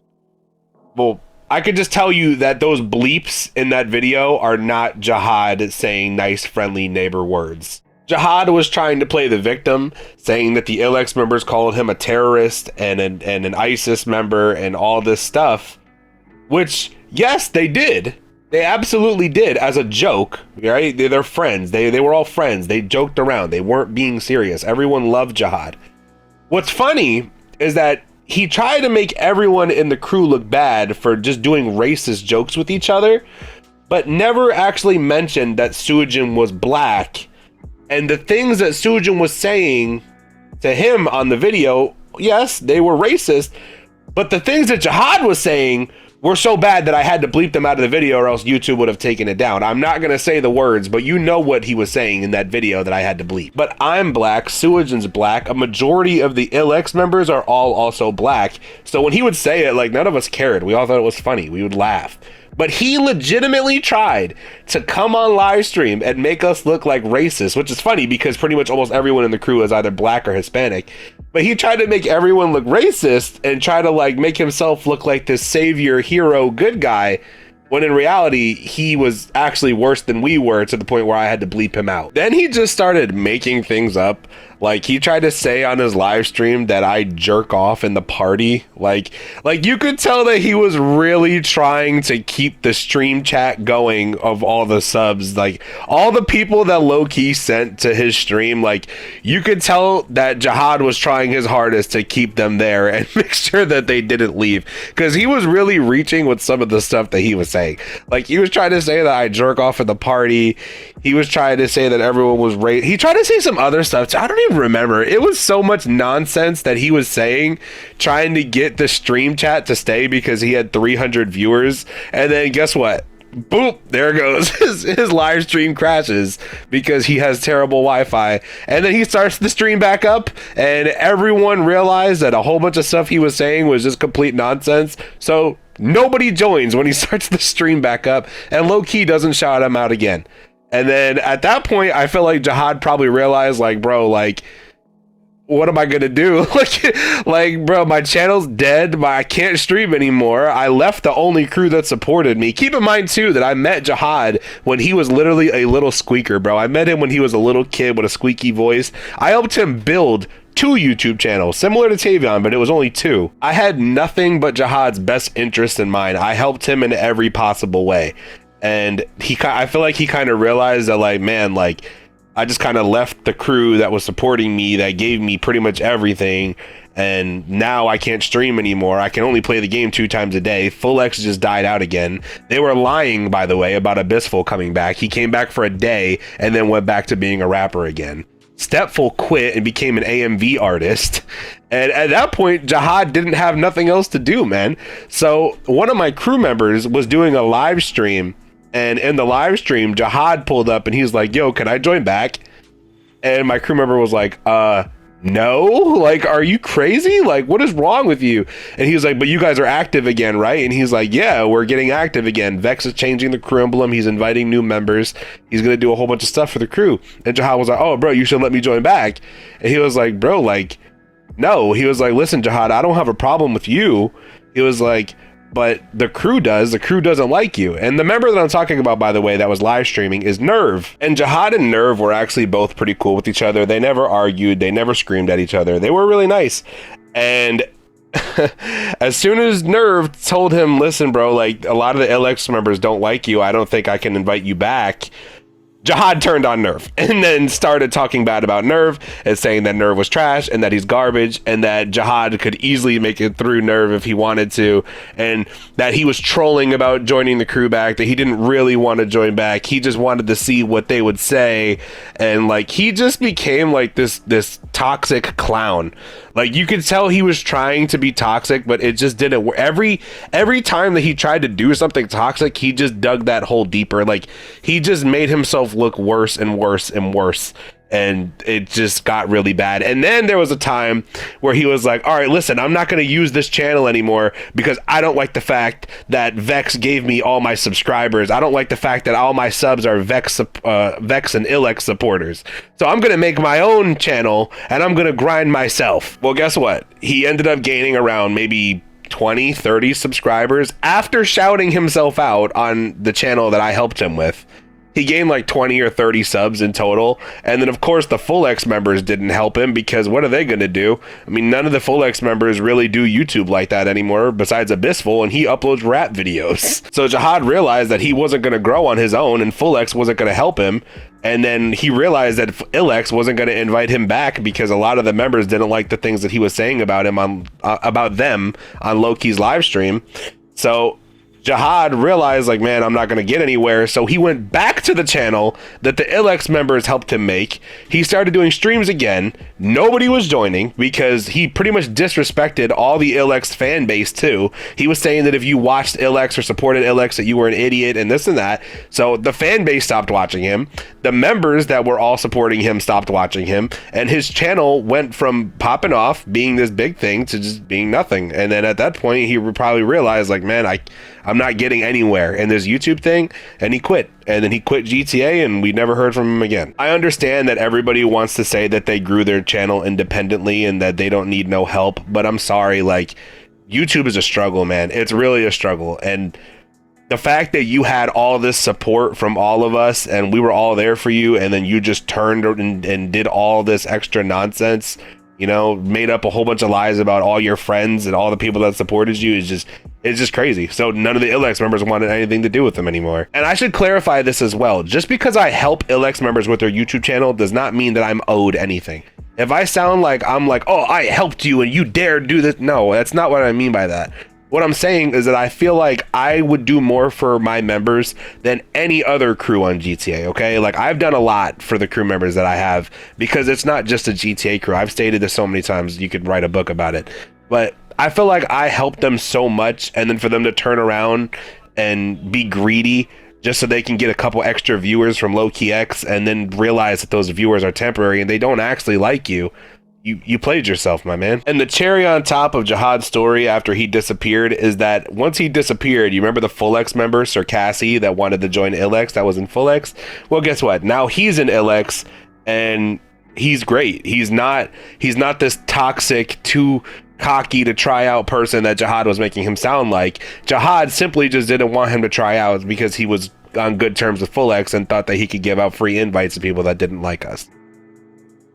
Well, I could just tell you that those bleeps in that video are not Jihad saying nice, friendly neighbor words. Jihad was trying to play the victim, saying that the ILLX members called him a terrorist and an ISIS member and all this stuff, which, yes, they did. They absolutely did as a joke, right? They're friends. They were all friends. They joked around. They weren't being serious. Everyone loved Jihad. What's funny is that he tried to make everyone in the crew look bad for just doing racist jokes with each other, but never actually mentioned that Suijin was black. And the things that Suijin was saying to him on the video, yes, they were racist, but the things that Jihad was saying were so bad that I had to bleep them out of the video or else YouTube would have taken it down. I'm not going to say the words, but you know what he was saying in that video that I had to bleep. But I'm black, Suijin's black, a majority of the ILLX members are all also black. So when he would say it, like, none of us cared. We all thought it was funny. We would laugh. But he legitimately tried to come on live stream and make us look like racist, which is funny because pretty much almost everyone in the crew is either black or Hispanic. But he tried to make everyone look racist and try to like make himself look like this savior, hero, good guy, when in reality, he was actually worse than we were, to the point where I had to bleep him out. Then he just started making things up, Like, he tried to say on his live stream that I jerk off in the party. Like you could tell that he was really trying to keep the stream chat going of all the subs. Like, all the people that Lowkey sent to his stream, like, you could tell that Jihad was trying his hardest to keep them there and make sure that they didn't leave. Because he was really reaching with some of the stuff that he was saying. Like, he was trying to say that I jerk off at the party. He was trying to say that everyone was raped. He tried to say some other stuff. I don't even remember. It was so much nonsense that he was saying, trying to get the stream chat to stay because he had 300 viewers. And then guess what? Boop, there goes. His live stream crashes because he has terrible Wi-Fi. And then he starts the stream back up, and everyone realized that a whole bunch of stuff he was saying was just complete nonsense. So nobody joins when he starts the stream back up, and Lowkey doesn't shout him out again. And then at that point, I feel like Jihad probably realized, like, bro, like, what am I gonna do? like, bro, my channel's dead. I can't stream anymore. I left the only crew that supported me. Keep in mind, too, that I met Jihad when he was literally a little squeaker, bro. I met him when he was a little kid with a squeaky voice. I helped him build 2 YouTube channels, similar to Tavion, but it was only 2. I had nothing but Jihad's best interest in mind. I helped him in every possible way. And I feel like he kind of realized that, like, man, like, I just kind of left the crew that was supporting me, that gave me pretty much everything, and now I can't stream anymore. I can only play the game 2 times a day. LustfulRevenge just died out again. They were lying, by the way, about Abyssful coming back. He came back for a day and then went back to being a rapper again. Stepful quit and became an AMV artist. And at that point, Jihad didn't have nothing else to do, man. So one of my crew members was doing a live stream. And in the live stream, Jihad pulled up and he's like, yo, can I join back? And my crew member was like, no, like, are you crazy? Like, what is wrong with you? And he was like, but you guys are active again, right? And he's like, yeah, we're getting active again. Vex is changing the crew emblem. He's inviting new members. He's going to do a whole bunch of stuff for the crew. And Jihad was like, oh, bro, you should let me join back. And he was like, bro, like, no. He was like, listen, Jihad, I don't have a problem with you. He was like, but the crew does. The crew doesn't like you. And the member that I'm talking about, by the way, that was live streaming is Nerve. And Jihad and Nerve were actually both pretty cool with each other. They never argued. They never screamed at each other. They were really nice. And as soon as Nerve told him, listen, bro, like, a lot of the ILLX members don't like you. I don't think I can invite you back. Jihad turned on Nerve and then started talking bad about Nerve and saying that Nerve was trash and that he's garbage and that Jihad could easily make it through Nerve if he wanted to, and that he was trolling about joining the crew back, that he didn't really want to join back. He just wanted to see what they would say. And like, he just became like this toxic clown. Like, you could tell he was trying to be toxic, but it just didn't work. Every time that he tried to do something toxic, he just dug that hole deeper. Like, he just made himself look worse and worse and worse. And it just got really bad. And then there was a time where he was like, all right, listen, I'm not going to use this channel anymore because I don't like the fact that Vex gave me all my subscribers. I don't like the fact that all my subs are Vex and ILLX supporters. So I'm going to make my own channel and I'm going to grind myself. Well, guess what? He ended up gaining around maybe 20, 30 subscribers after shouting himself out on the channel that I helped him with. He gained like 20 or 30 subs in total. And then, of course, the LustfulRevenge members didn't help him because what are they going to do? I mean, none of the LustfulRevenge members really do YouTube like that anymore besides Abyssful, and he uploads rap videos. So Jihad realized that he wasn't going to grow on his own and LustfulRevenge wasn't going to help him. And then he realized that ILLX wasn't going to invite him back because a lot of the members didn't like the things that he was saying about him about them on Lowkey's live stream. So Jihad realized, like, man, I'm not going to get anywhere. So he went back to the channel that the ILLX members helped him make. He started doing streams again. Nobody was joining because he pretty much disrespected all the ILLX fan base too. He was saying that if you watched ILLX or supported ILLX that you were an idiot and this and that. So the fan base stopped watching him. The members that were all supporting him stopped watching him. And his channel went from popping off, being this big thing, to just being nothing. And then at that point, he probably realized, like, man, I'm not getting anywhere in this YouTube thing, and he quit. And then he quit GTA, and we never heard from him again. I understand that everybody wants to say that they grew their channel independently and that they don't need no help, but I'm sorry, like, YouTube is a struggle, man. It's really a struggle, and The fact that you had all this support from all of us and we were all there for you, and then you just turned and did all this extra nonsense, you know, made up a whole bunch of lies about all your friends and all the people that supported you, it's just crazy. So none of the ILLX members wanted anything to do with them anymore. And I should clarify this as well. Just because I help ILLX members with their YouTube channel does not mean that I'm owed anything. If I sound like I'm like, oh, I helped you and you dared do this, no, that's not what I mean by that. What I'm saying is that I feel like I would do more for my members than any other crew on GTA, okay? Like, I've done a lot for the crew members that I have, because it's not just a GTA crew. I've stated this so many times, you could write a book about it. But I feel like I helped them so much, and then for them to turn around and be greedy just so they can get a couple extra viewers from Lowkey X, and then realize that those viewers are temporary and they don't actually like you. You played yourself, my man. And the cherry on top of Jihad's story after he disappeared is that once he disappeared, you remember the FullX member, Sir Cassie, that wanted to join ILLX, that was in FullX? Well, guess what? Now he's in ILLX, and he's great. He's not this toxic, too cocky to try out person that Jihad was making him sound like. Jihad simply just didn't want him to try out because he was on good terms with FullX and thought that he could give out free invites to people that didn't like us.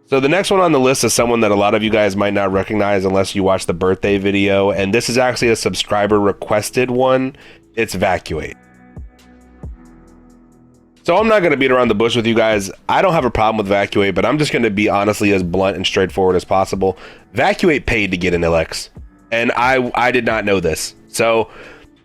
So the next one on the list is someone that a lot of you guys might not recognize unless you watch the birthday video, and this is actually a subscriber requested one. It's Vakuate. So I'm not going to beat around the bush with you guys. I don't have a problem with Vakuate, but I'm just going to be honestly as blunt and straightforward as possible. Vakuate paid to get in ILLX, and I did not know this. So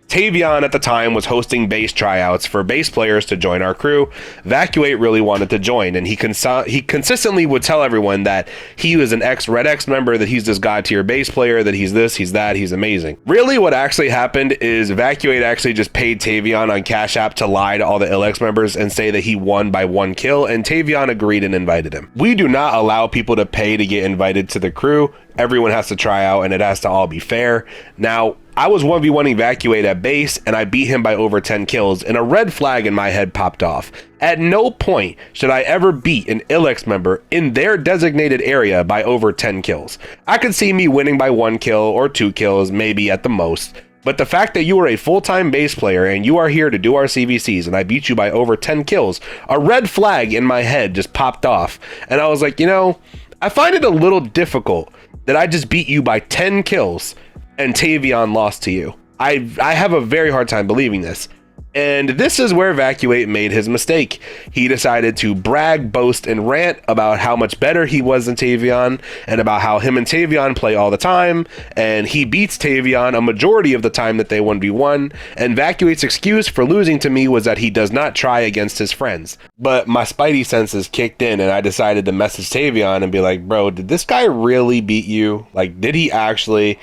Tavion at the time was hosting base tryouts for base players to join our crew. Vakuate really wanted to join, and he consistently would tell everyone that he was an ex-Red X member, that he's this god tier base player, that he's this, he's that, he's amazing. Really what actually happened is Vakuate actually just paid Tavion on Cash App to lie to all the ILLX members and say that he won by 1 kill, and Tavion agreed and invited him. We do not allow people to pay to get invited to the crew. Everyone has to try out, and it has to all be fair. Now, I was 1v1ing Vakuate at base, and I beat him by over 10 kills, and a red flag in my head popped off. At no point should I ever beat an ILLX member in their designated area by over 10 kills. I could see me winning by 1 kill or 2 kills, maybe at the most. But the fact that you are a full-time base player and you are here to do our CVCs and I beat you by over 10 kills, a red flag in my head just popped off. And I was like, you know, I find it a little difficult that I just beat you by 10 kills and Tavion lost to you. I have a very hard time believing this. And this is where Vakuate made his mistake. He decided to brag, boast, and rant about how much better he was than Tavion, and about how him and Tavion play all the time, and he beats Tavion a majority of the time that they 1v1, and Vakuate's excuse for losing to me was that he does not try against his friends. But my spidey senses kicked in, and I decided to message Tavion and be like, bro, did this guy really beat you? Like, did he actually?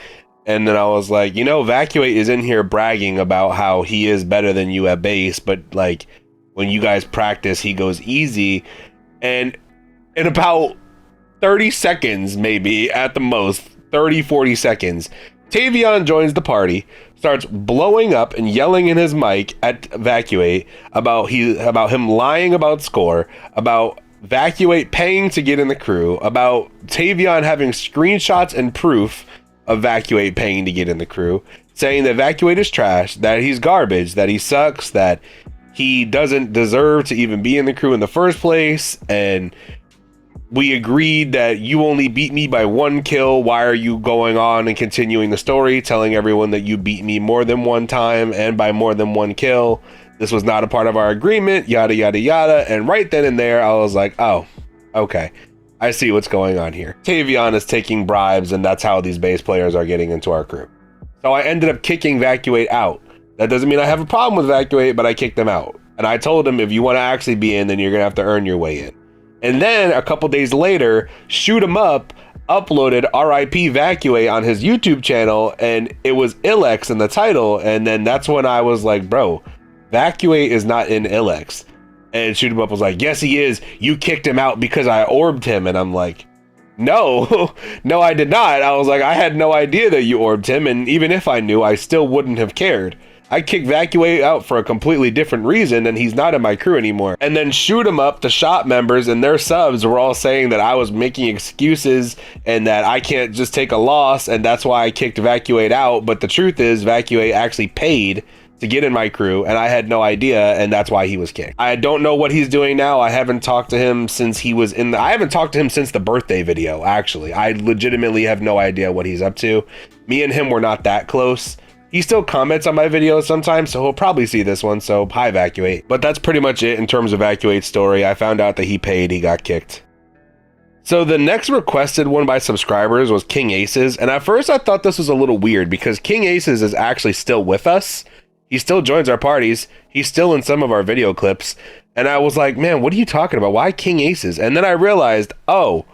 And then I was like, you know, Vakuate is in here bragging about how he is better than you at base, but like when you guys practice, he goes easy. And in about 30 seconds, maybe at the most, 30-40 seconds, Tavion joins the party, starts blowing up and yelling in his mic at Vakuate about him lying about score, about Vakuate paying to get in the crew, about Tavion having screenshots and proof of Vakuate paying to get in the crew, saying that Vakuate is trash, that he's garbage, that he sucks, that he doesn't deserve to even be in the crew in the first place, and we agreed that you only beat me by 1 kill. Why are you going on and continuing the story, telling everyone that you beat me more than 1 time and by more than 1 kill? This was not a part of our agreement, yada, yada, yada. And right then and there, I was like, oh, okay. I see what's going on here. Tavion is taking bribes, and that's how these base players are getting into our crew. So I ended up kicking Vakuate out. That doesn't mean I have a problem with Vakuate, but I kicked him out. And I told him, if you want to actually be in, then you're going to have to earn your way in. And then a couple days later, Shoot 'em Up uploaded RIP Vakuate on his YouTube channel, and it was ILLX in the title. And then that's when I was like, bro, Vakuate is not in ILLX. And Shoot 'em Up was like, yes, he is. You kicked him out because I orbed him. And I'm like, no, no, I did not. I was like, I had no idea that you orbed him. And even if I knew, I still wouldn't have cared. I kicked Vakuate out for a completely different reason, and he's not in my crew anymore. And then Shoot 'em Up, the shop members and their subs were all saying that I was making excuses and that I can't just take a loss, and that's why I kicked Vakuate out. But the truth is, Vakuate actually paid to get in my crew, and I had no idea, and that's why he was kicked. I don't know what he's doing now. I haven't talked to him since he was in the, I haven't talked to him since the birthday video, actually. I legitimately have no idea what he's up to. Me and him were not that close. He still comments on my videos sometimes, so he'll probably see this one, so hi, Vakuate. But that's pretty much it in terms of Vakuate's story. I found out that he paid, he got kicked. So the next requested one by subscribers was KiingAces, and at first I thought this was a little weird because KiingAces is actually still with us. He still joins our parties. He's still in some of our video clips. And I was like, man, what are you talking about? Why KiingAces? And then I realized, oh,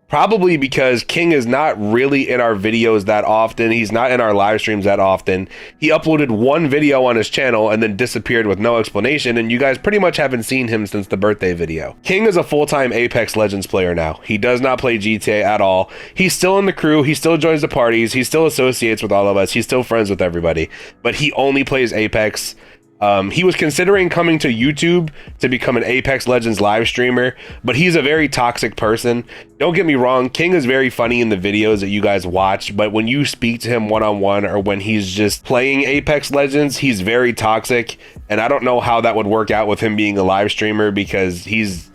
probably because King is not really in our videos that often. He's not in our live streams that often. He uploaded one video on his channel and then disappeared with no explanation, and you guys pretty much haven't seen him since the birthday video. King is a full-time Apex Legends player now. He does not play GTA at all. He's still in the crew. He still joins the parties. He still associates with all of us. He's still friends with everybody, but he only plays Apex. He was considering coming to YouTube to become an Apex Legends live streamer, but he's a very toxic person. Don't get me wrong, King is very funny in the videos that you guys watch, but when you speak to him one-on-one or when he's just playing Apex Legends, he's very toxic, and I don't know how that would work out with him being a live streamer because he's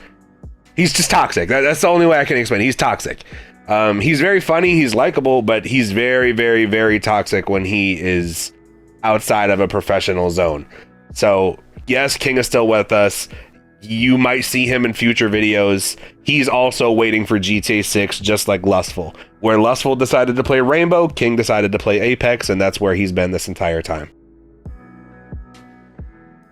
just toxic. That's the only way I can explain. He's toxic. He's very funny, he's likable, but he's very, very, very toxic when he is outside of a professional zone. So yes, King is still with us. You might see him in future videos. He's also waiting for GTA 6, just like Lustful. Where Lustful decided to play Rainbow, King decided to play Apex, and that's where he's been this entire time.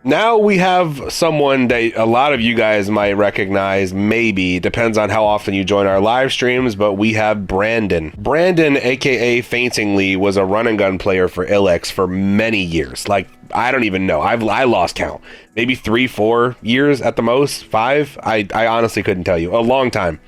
Now we have someone that a lot of you guys might recognize, maybe, depends on how often you join our live streams, but we have Brandon. Brandon, aka Faintingly, was a run and gun player for ILLX for many years. Like, I don't even know. I lost count. Maybe 3-4 years at the most, 5. I honestly couldn't tell you. A long time.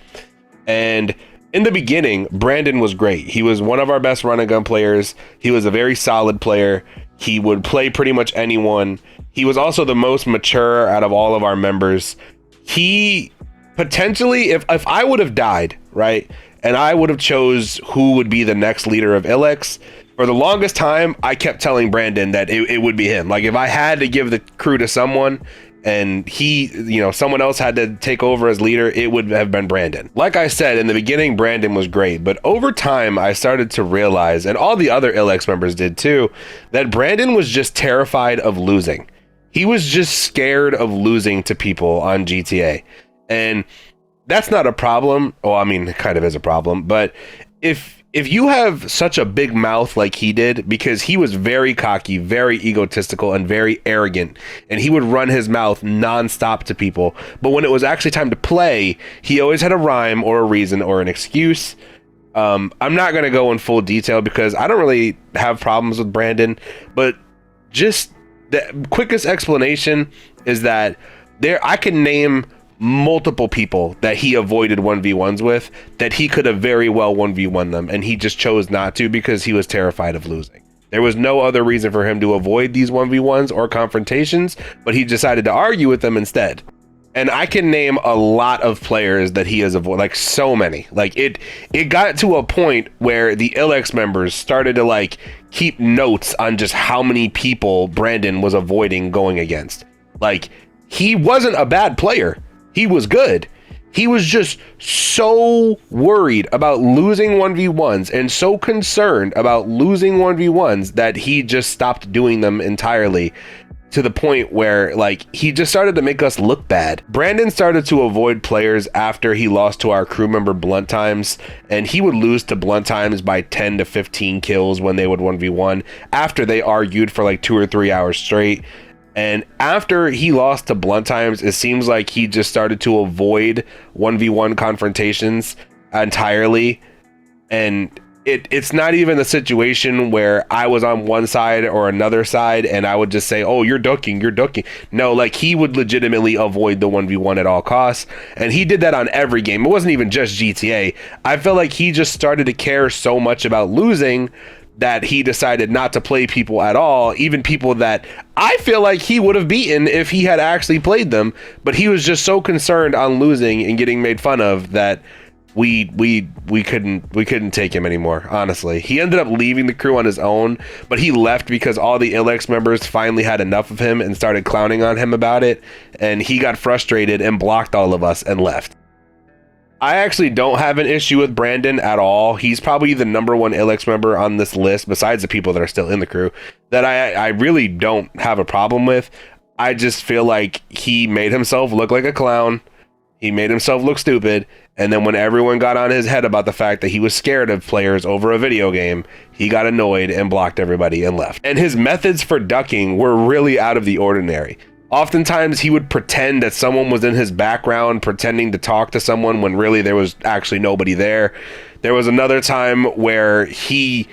And in the beginning, Brandon was great. He was one of our best run and gun players. He was a very solid player. He would play pretty much anyone. He was also the most mature out of all of our members. He potentially, if I would have died, right, and I would have chose who would be the next leader of ILLX, for the longest time, I kept telling Brandon that it would be him. Like, if I had to give the crew to someone and he, you know, someone else had to take over as leader, it would have been Brandon. Like I said, in the beginning, Brandon was great, but over time, I started to realize, and all the other ILLX members did too, that Brandon was just terrified of losing. He was just scared of losing to people on GTA. And that's not a problem. Well, I mean, it kind of is a problem, but if you have such a big mouth like he did, because he was very cocky, very egotistical, and very arrogant, and he would run his mouth nonstop to people, but when it was actually time to play, he always had a rhyme or a reason or an excuse. I'm not going to go in full detail because I don't really have problems with Brandon, but just the quickest explanation is that I can name multiple people that he avoided 1v1s with that he could have very well 1v1 them, and he just chose not to because he was terrified of losing. There was no other reason for him to avoid these 1v1s or confrontations, but he decided to argue with them instead. And I can name a lot of players that he has avoided, like so many. Like it got to a point where the ILLX members started to like keep notes on just how many people Brandon was avoiding going against. Like, he wasn't a bad player. He was good. He was just so worried about losing 1v1s and so concerned about losing 1v1s that he just stopped doing them entirely, to the point where like he just started to make us look bad. Brandon started to avoid players after he lost to our crew member Blunt Times, and he would lose to Blunt Times by 10 to 15 kills when they would 1v1 after they argued for like 2 or 3 hours straight. And after he lost to Blunt Times, it seems like he just started to avoid 1v1 confrontations entirely. And it's not even a situation where I was on one side or another side and I would just say, oh, you're ducking. No, like he would legitimately avoid the 1v1 at all costs. And he did that on every game. It wasn't even just GTA. I felt like he just started to care so much about losing that he decided not to play people at all, even people that I feel like he would have beaten if he had actually played them. But he was just so concerned on losing and getting made fun of that we couldn't take him anymore. Honestly, he ended up leaving the crew on his own, but he left because all the ILLX members finally had enough of him and started clowning on him about it, and he got frustrated and blocked all of us and left. I actually don't have an issue with Brandon at all. He's probably the #1 ILLX member on this list, besides the people that are still in the crew, that I really don't have a problem with. I just feel like he made himself look like a clown. He made himself look stupid. And then when everyone got on his head about the fact that he was scared of players over a video game, he got annoyed and blocked everybody and left. And his methods for ducking were really out of the ordinary. Oftentimes he would pretend that someone was in his background, pretending to talk to someone when really there was actually nobody there. There was another time where he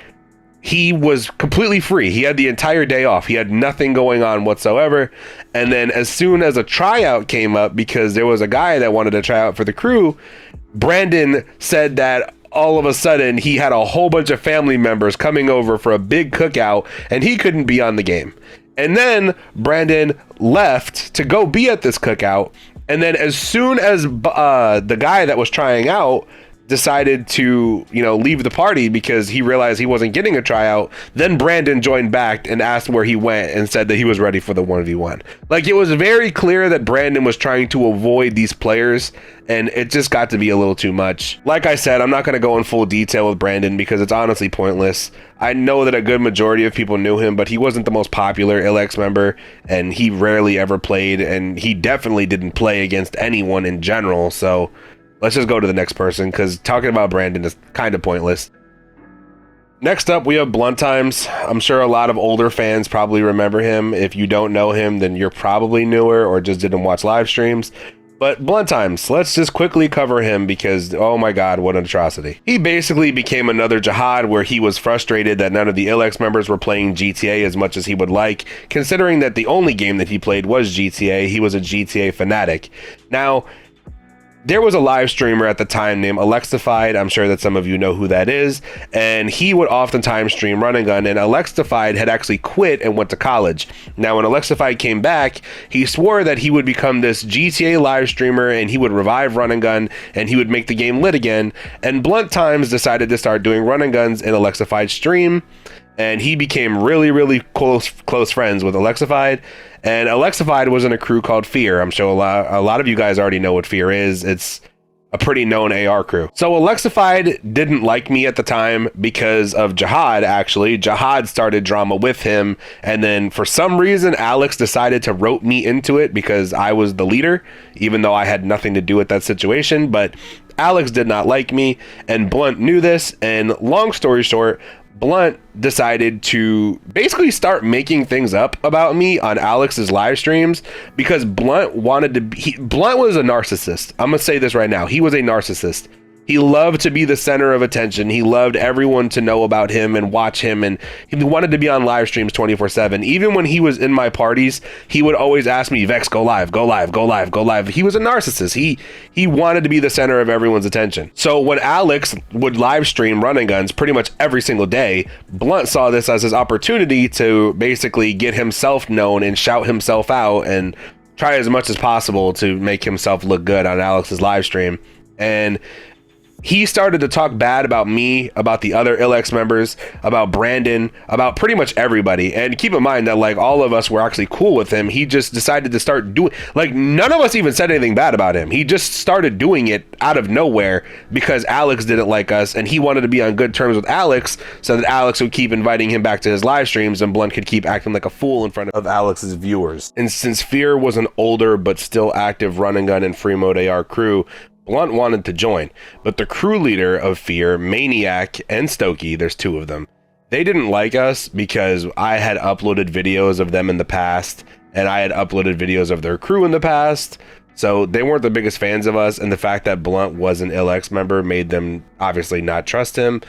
was completely free. He had the entire day off. He had nothing going on whatsoever. And then as soon as a tryout came up, because there was a guy that wanted to try out for the crew, Brandon said that all of a sudden he had a whole bunch of family members coming over for a big cookout and he couldn't be on the game. And then Brandon left to go be at this cookout. And then as soon as the guy that was trying out decided to, leave the party because he realized he wasn't getting a tryout, then Brandon joined back and asked where he went and said that he was ready for the 1v1. Like, it was very clear that Brandon was trying to avoid these players, and it just got to be a little too much. Like I said, I'm not going to go in full detail with Brandon because it's honestly pointless. I know that a good majority of people knew him, but he wasn't the most popular ILLX member, and he rarely ever played, and he definitely didn't play against anyone in general, so let's just go to the next person, because talking about Brandon is kind of pointless. Next up, we have Blunt Times. I'm sure a lot of older fans probably remember him. If you don't know him, then you're probably newer or just didn't watch live streams. But Blunt Times, let's just quickly cover him because, oh my god, what an atrocity. He basically became another Jihad, where he was frustrated that none of the ILLX members were playing GTA as much as he would like, considering that the only game that he played was GTA. He was a GTA fanatic. Now, there was a live streamer at the time named Alextafied. I'm sure that some of you know who that is. And he would oftentimes stream Run and Gun, and Alextafied had actually quit and went to college. Now, when Alextafied came back, he swore that he would become this GTA live streamer and he would revive Run and Gun and he would make the game lit again. And Blunt Times decided to start doing Run and Guns in Alextafied's stream. And he became really close friends with Alextafied. And Alextafied was in a crew called Fear. I'm sure a lot of you guys already know what Fear is. It's a pretty known AR crew. So Alextafied didn't like me at the time because of Jihad, actually. Jihad started drama with him, and then for some reason, Alex decided to rope me into it because I was the leader, even though I had nothing to do with that situation. But Alex did not like me, and Blunt knew this, and long story short, Blunt decided to basically start making things up about me on Alex's live streams because Blunt wanted to be, Blunt was a narcissist. I'm gonna say this right now. He was a narcissist. He loved to be the center of attention. He loved everyone to know about him and watch him, and he wanted to be on live streams 24/7. Even when he was in my parties, he would always ask me, Vex, go live, go live, go live, go live. He was a narcissist. He wanted to be the center of everyone's attention. So when Alex would live stream Run and Guns pretty much every single day, Blunt saw this as his opportunity to basically get himself known and shout himself out and try as much as possible to make himself look good on Alex's live stream. And he started to talk bad about me, about the other ILLX members, about Brandon, about pretty much everybody. And keep in mind that like all of us were actually cool with him. He just decided to start doing, like, none of us even said anything bad about him. He just started doing it out of nowhere because Alex didn't like us and he wanted to be on good terms with Alex so that Alex would keep inviting him back to his live streams and Blunt could keep acting like a fool in front of Alex's viewers. And since Fear was an older but still active Run and Gun and free mode AR crew, Blunt wanted to join, but the crew leader of Fear, Maniac, and Stokey, there's two of them, they didn't like us because I had uploaded videos of them in the past, and I had uploaded videos of their crew in the past, so they weren't the biggest fans of us, and the fact that Blunt was an ILLX member made them obviously not trust him.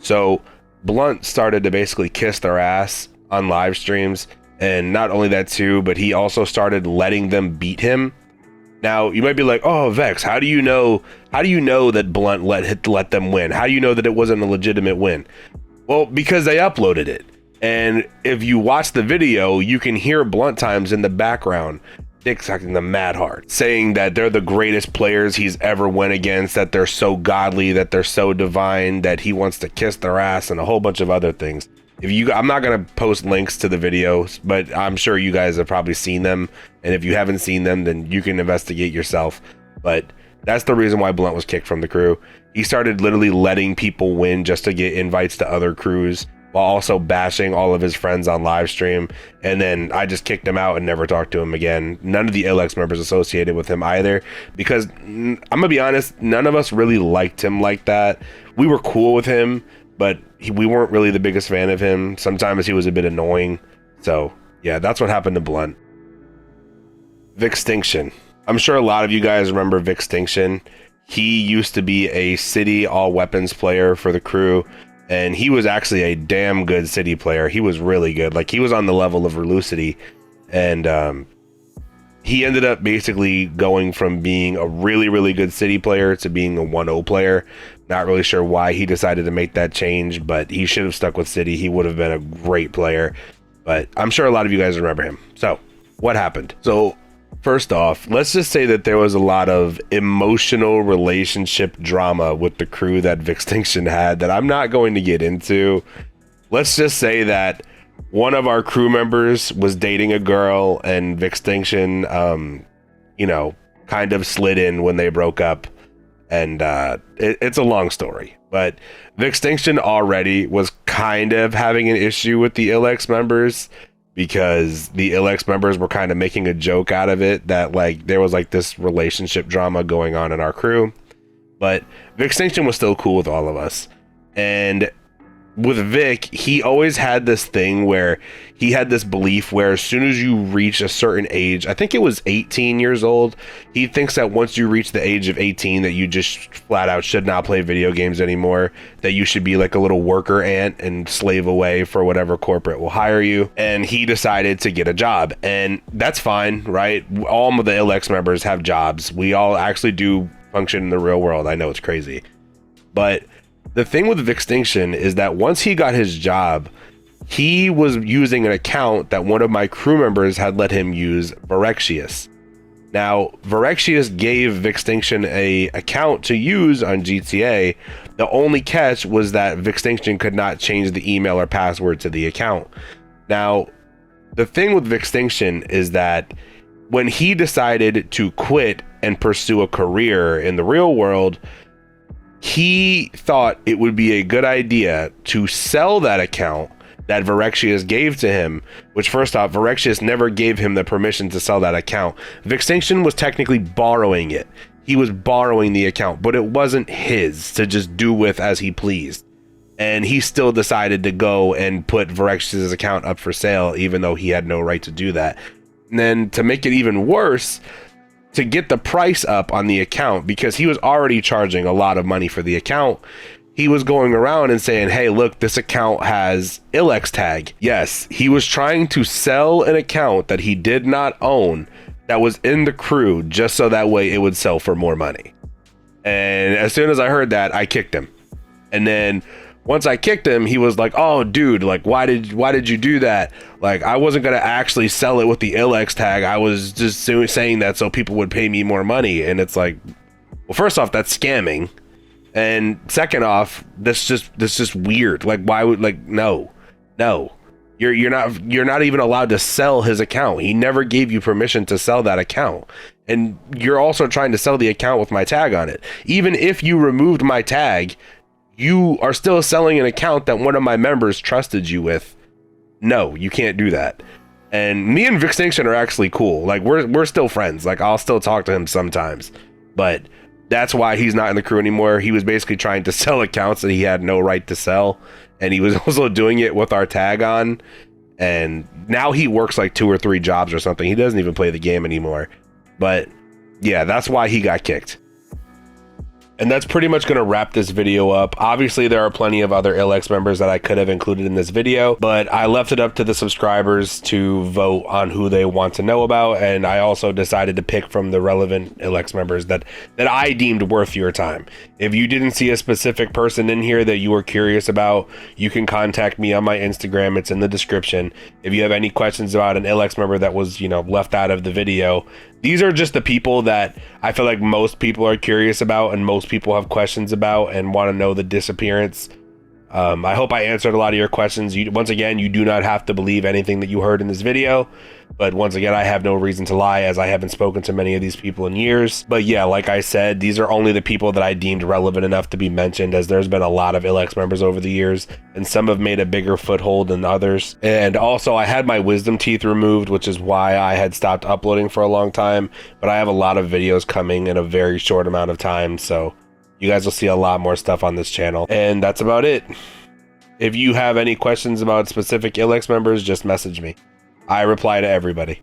So Blunt started to basically kiss their ass on live streams, and not only that too, but he also started letting them beat him. Now, you might be like, oh, Vex, how do you know that Blunt let them win? How do you know that it wasn't a legitimate win? Well, because they uploaded it. And if you watch the video, you can hear Blunt Times in the background dick sucking them mad hard, saying that they're the greatest players he's ever went against, that they're so godly, that they're so divine, that he wants to kiss their ass, and a whole bunch of other things. I'm not going to post links to the videos, but I'm sure you guys have probably seen them. And if you haven't seen them, then you can investigate yourself. But that's the reason why Blunt was kicked from the crew. He started literally letting people win just to get invites to other crews, while also bashing all of his friends on live stream. And then I just kicked him out and never talked to him again. None of the ILLX members associated with him either, because I'm gonna be honest, none of us really liked him like that. We were cool with him, but we weren't really the biggest fan of him. Sometimes he was a bit annoying. So yeah, that's what happened to Blunt. Vixtinction. I'm sure a lot of you guys remember Vixtinction. He used to be a city all weapons player for the crew, and he was actually a damn good city player. He was really good. Like, he was on the level of Relucity, and he ended up basically going from being a really, really good city player to being a 1-0 player. Not really sure why he decided to make that change, but he should have stuck with city. He would have been a great player, but I'm sure a lot of you guys remember him. So what happened? So first off, let's just say that there was a lot of emotional relationship drama with the crew that Vixtinction had that I'm not going to get into. Let's just say that one of our crew members was dating a girl, and Vixtinction, you know, kind of slid in when they broke up. And it's a long story, but Vixtinction already was kind of having an issue with the ILLX members, because the ILLX members were kind of making a joke out of it that, like, there was like this relationship drama going on in our crew. But Vixtinction was still cool with all of us. And with Vic, he always had this thing where he had this belief where as soon as you reach a certain age, I think it was 18 years old, he thinks that once you reach the age of 18 that you just flat out should not play video games anymore, that you should be like a little worker ant and slave away for whatever corporate will hire you. And he decided to get a job, and that's fine, right? All of the ILLX members have jobs. We all actually do function in the real world. I know it's crazy, but the thing with Vixtinction is that once he got his job, he was using an account that one of my crew members had let him use, Varexius. Now, Varexius gave Vixtinction a account to use on GTA. The only catch was that Vixtinction could not change the email or password to the account. Now, the thing with Vixtinction is that when he decided to quit and pursue a career in the real world, he thought it would be a good idea to sell that account that Varexius gave to him, which, first off, Varexius never gave him the permission to sell that account. Vixtinction was technically borrowing it. He was borrowing the account, but it wasn't his to just do with as he pleased. And he still decided to go and put Varexius' account up for sale, even though he had no right to do that. And then, to make it even worse, to get the price up on the account, because he was already charging a lot of money for the account, he was going around and saying, hey, look, this account has ILLX tag. Yes, he was trying to sell an account that he did not own that was in the crew, just so that way it would sell for more money. And as soon as I heard that, I kicked him. And then once I kicked him, he was like, oh, dude, like, why did you do that? Like, I wasn't going to actually sell it with the ILLX tag. I was just saying that so people would pay me more money. And it's like, well, first off, that's scamming. And second off, that's just weird. Like, why would, like, no. You're not even allowed to sell his account. He never gave you permission to sell that account. And you're also trying to sell the account with my tag on it. Even if you removed my tag, you are still selling an account that one of my members trusted you with. No, you can't do that. And me and Vixtinction are actually cool. Like, we're still friends. Like, I'll still talk to him sometimes. But that's why he's not in the crew anymore. He was basically trying to sell accounts that he had no right to sell. And he was also doing it with our tag on. And now he works like 2 or 3 jobs or something. He doesn't even play the game anymore. But yeah, that's why he got kicked. And that's pretty much going to wrap this video up. Obviously, there are plenty of other ILLX members that I could have included in this video, but I left it up to the subscribers to vote on who they want to know about, and I also decided to pick from the relevant ILLX members that I deemed worth your time. If you didn't see a specific person in here that you were curious about, you can contact me on my Instagram. It's in the description. If you have any questions about an ILLX member that was, you know, left out of the video, these are just the people that I feel like most people are curious about and most people have questions about and want to know the disappearance. I hope I answered a lot of your questions. Once again, you do not have to believe anything that you heard in this video. But once again, I have no reason to lie as I haven't spoken to many of these people in years. But yeah, like I said, these are only the people that I deemed relevant enough to be mentioned, as there's been a lot of ILLX members over the years and some have made a bigger foothold than others. And also I had my wisdom teeth removed, which is why I had stopped uploading for a long time. But I have a lot of videos coming in a very short amount of time. So you guys will see a lot more stuff on this channel. And that's about it. If you have any questions about specific ILLX members, just message me. I reply to everybody.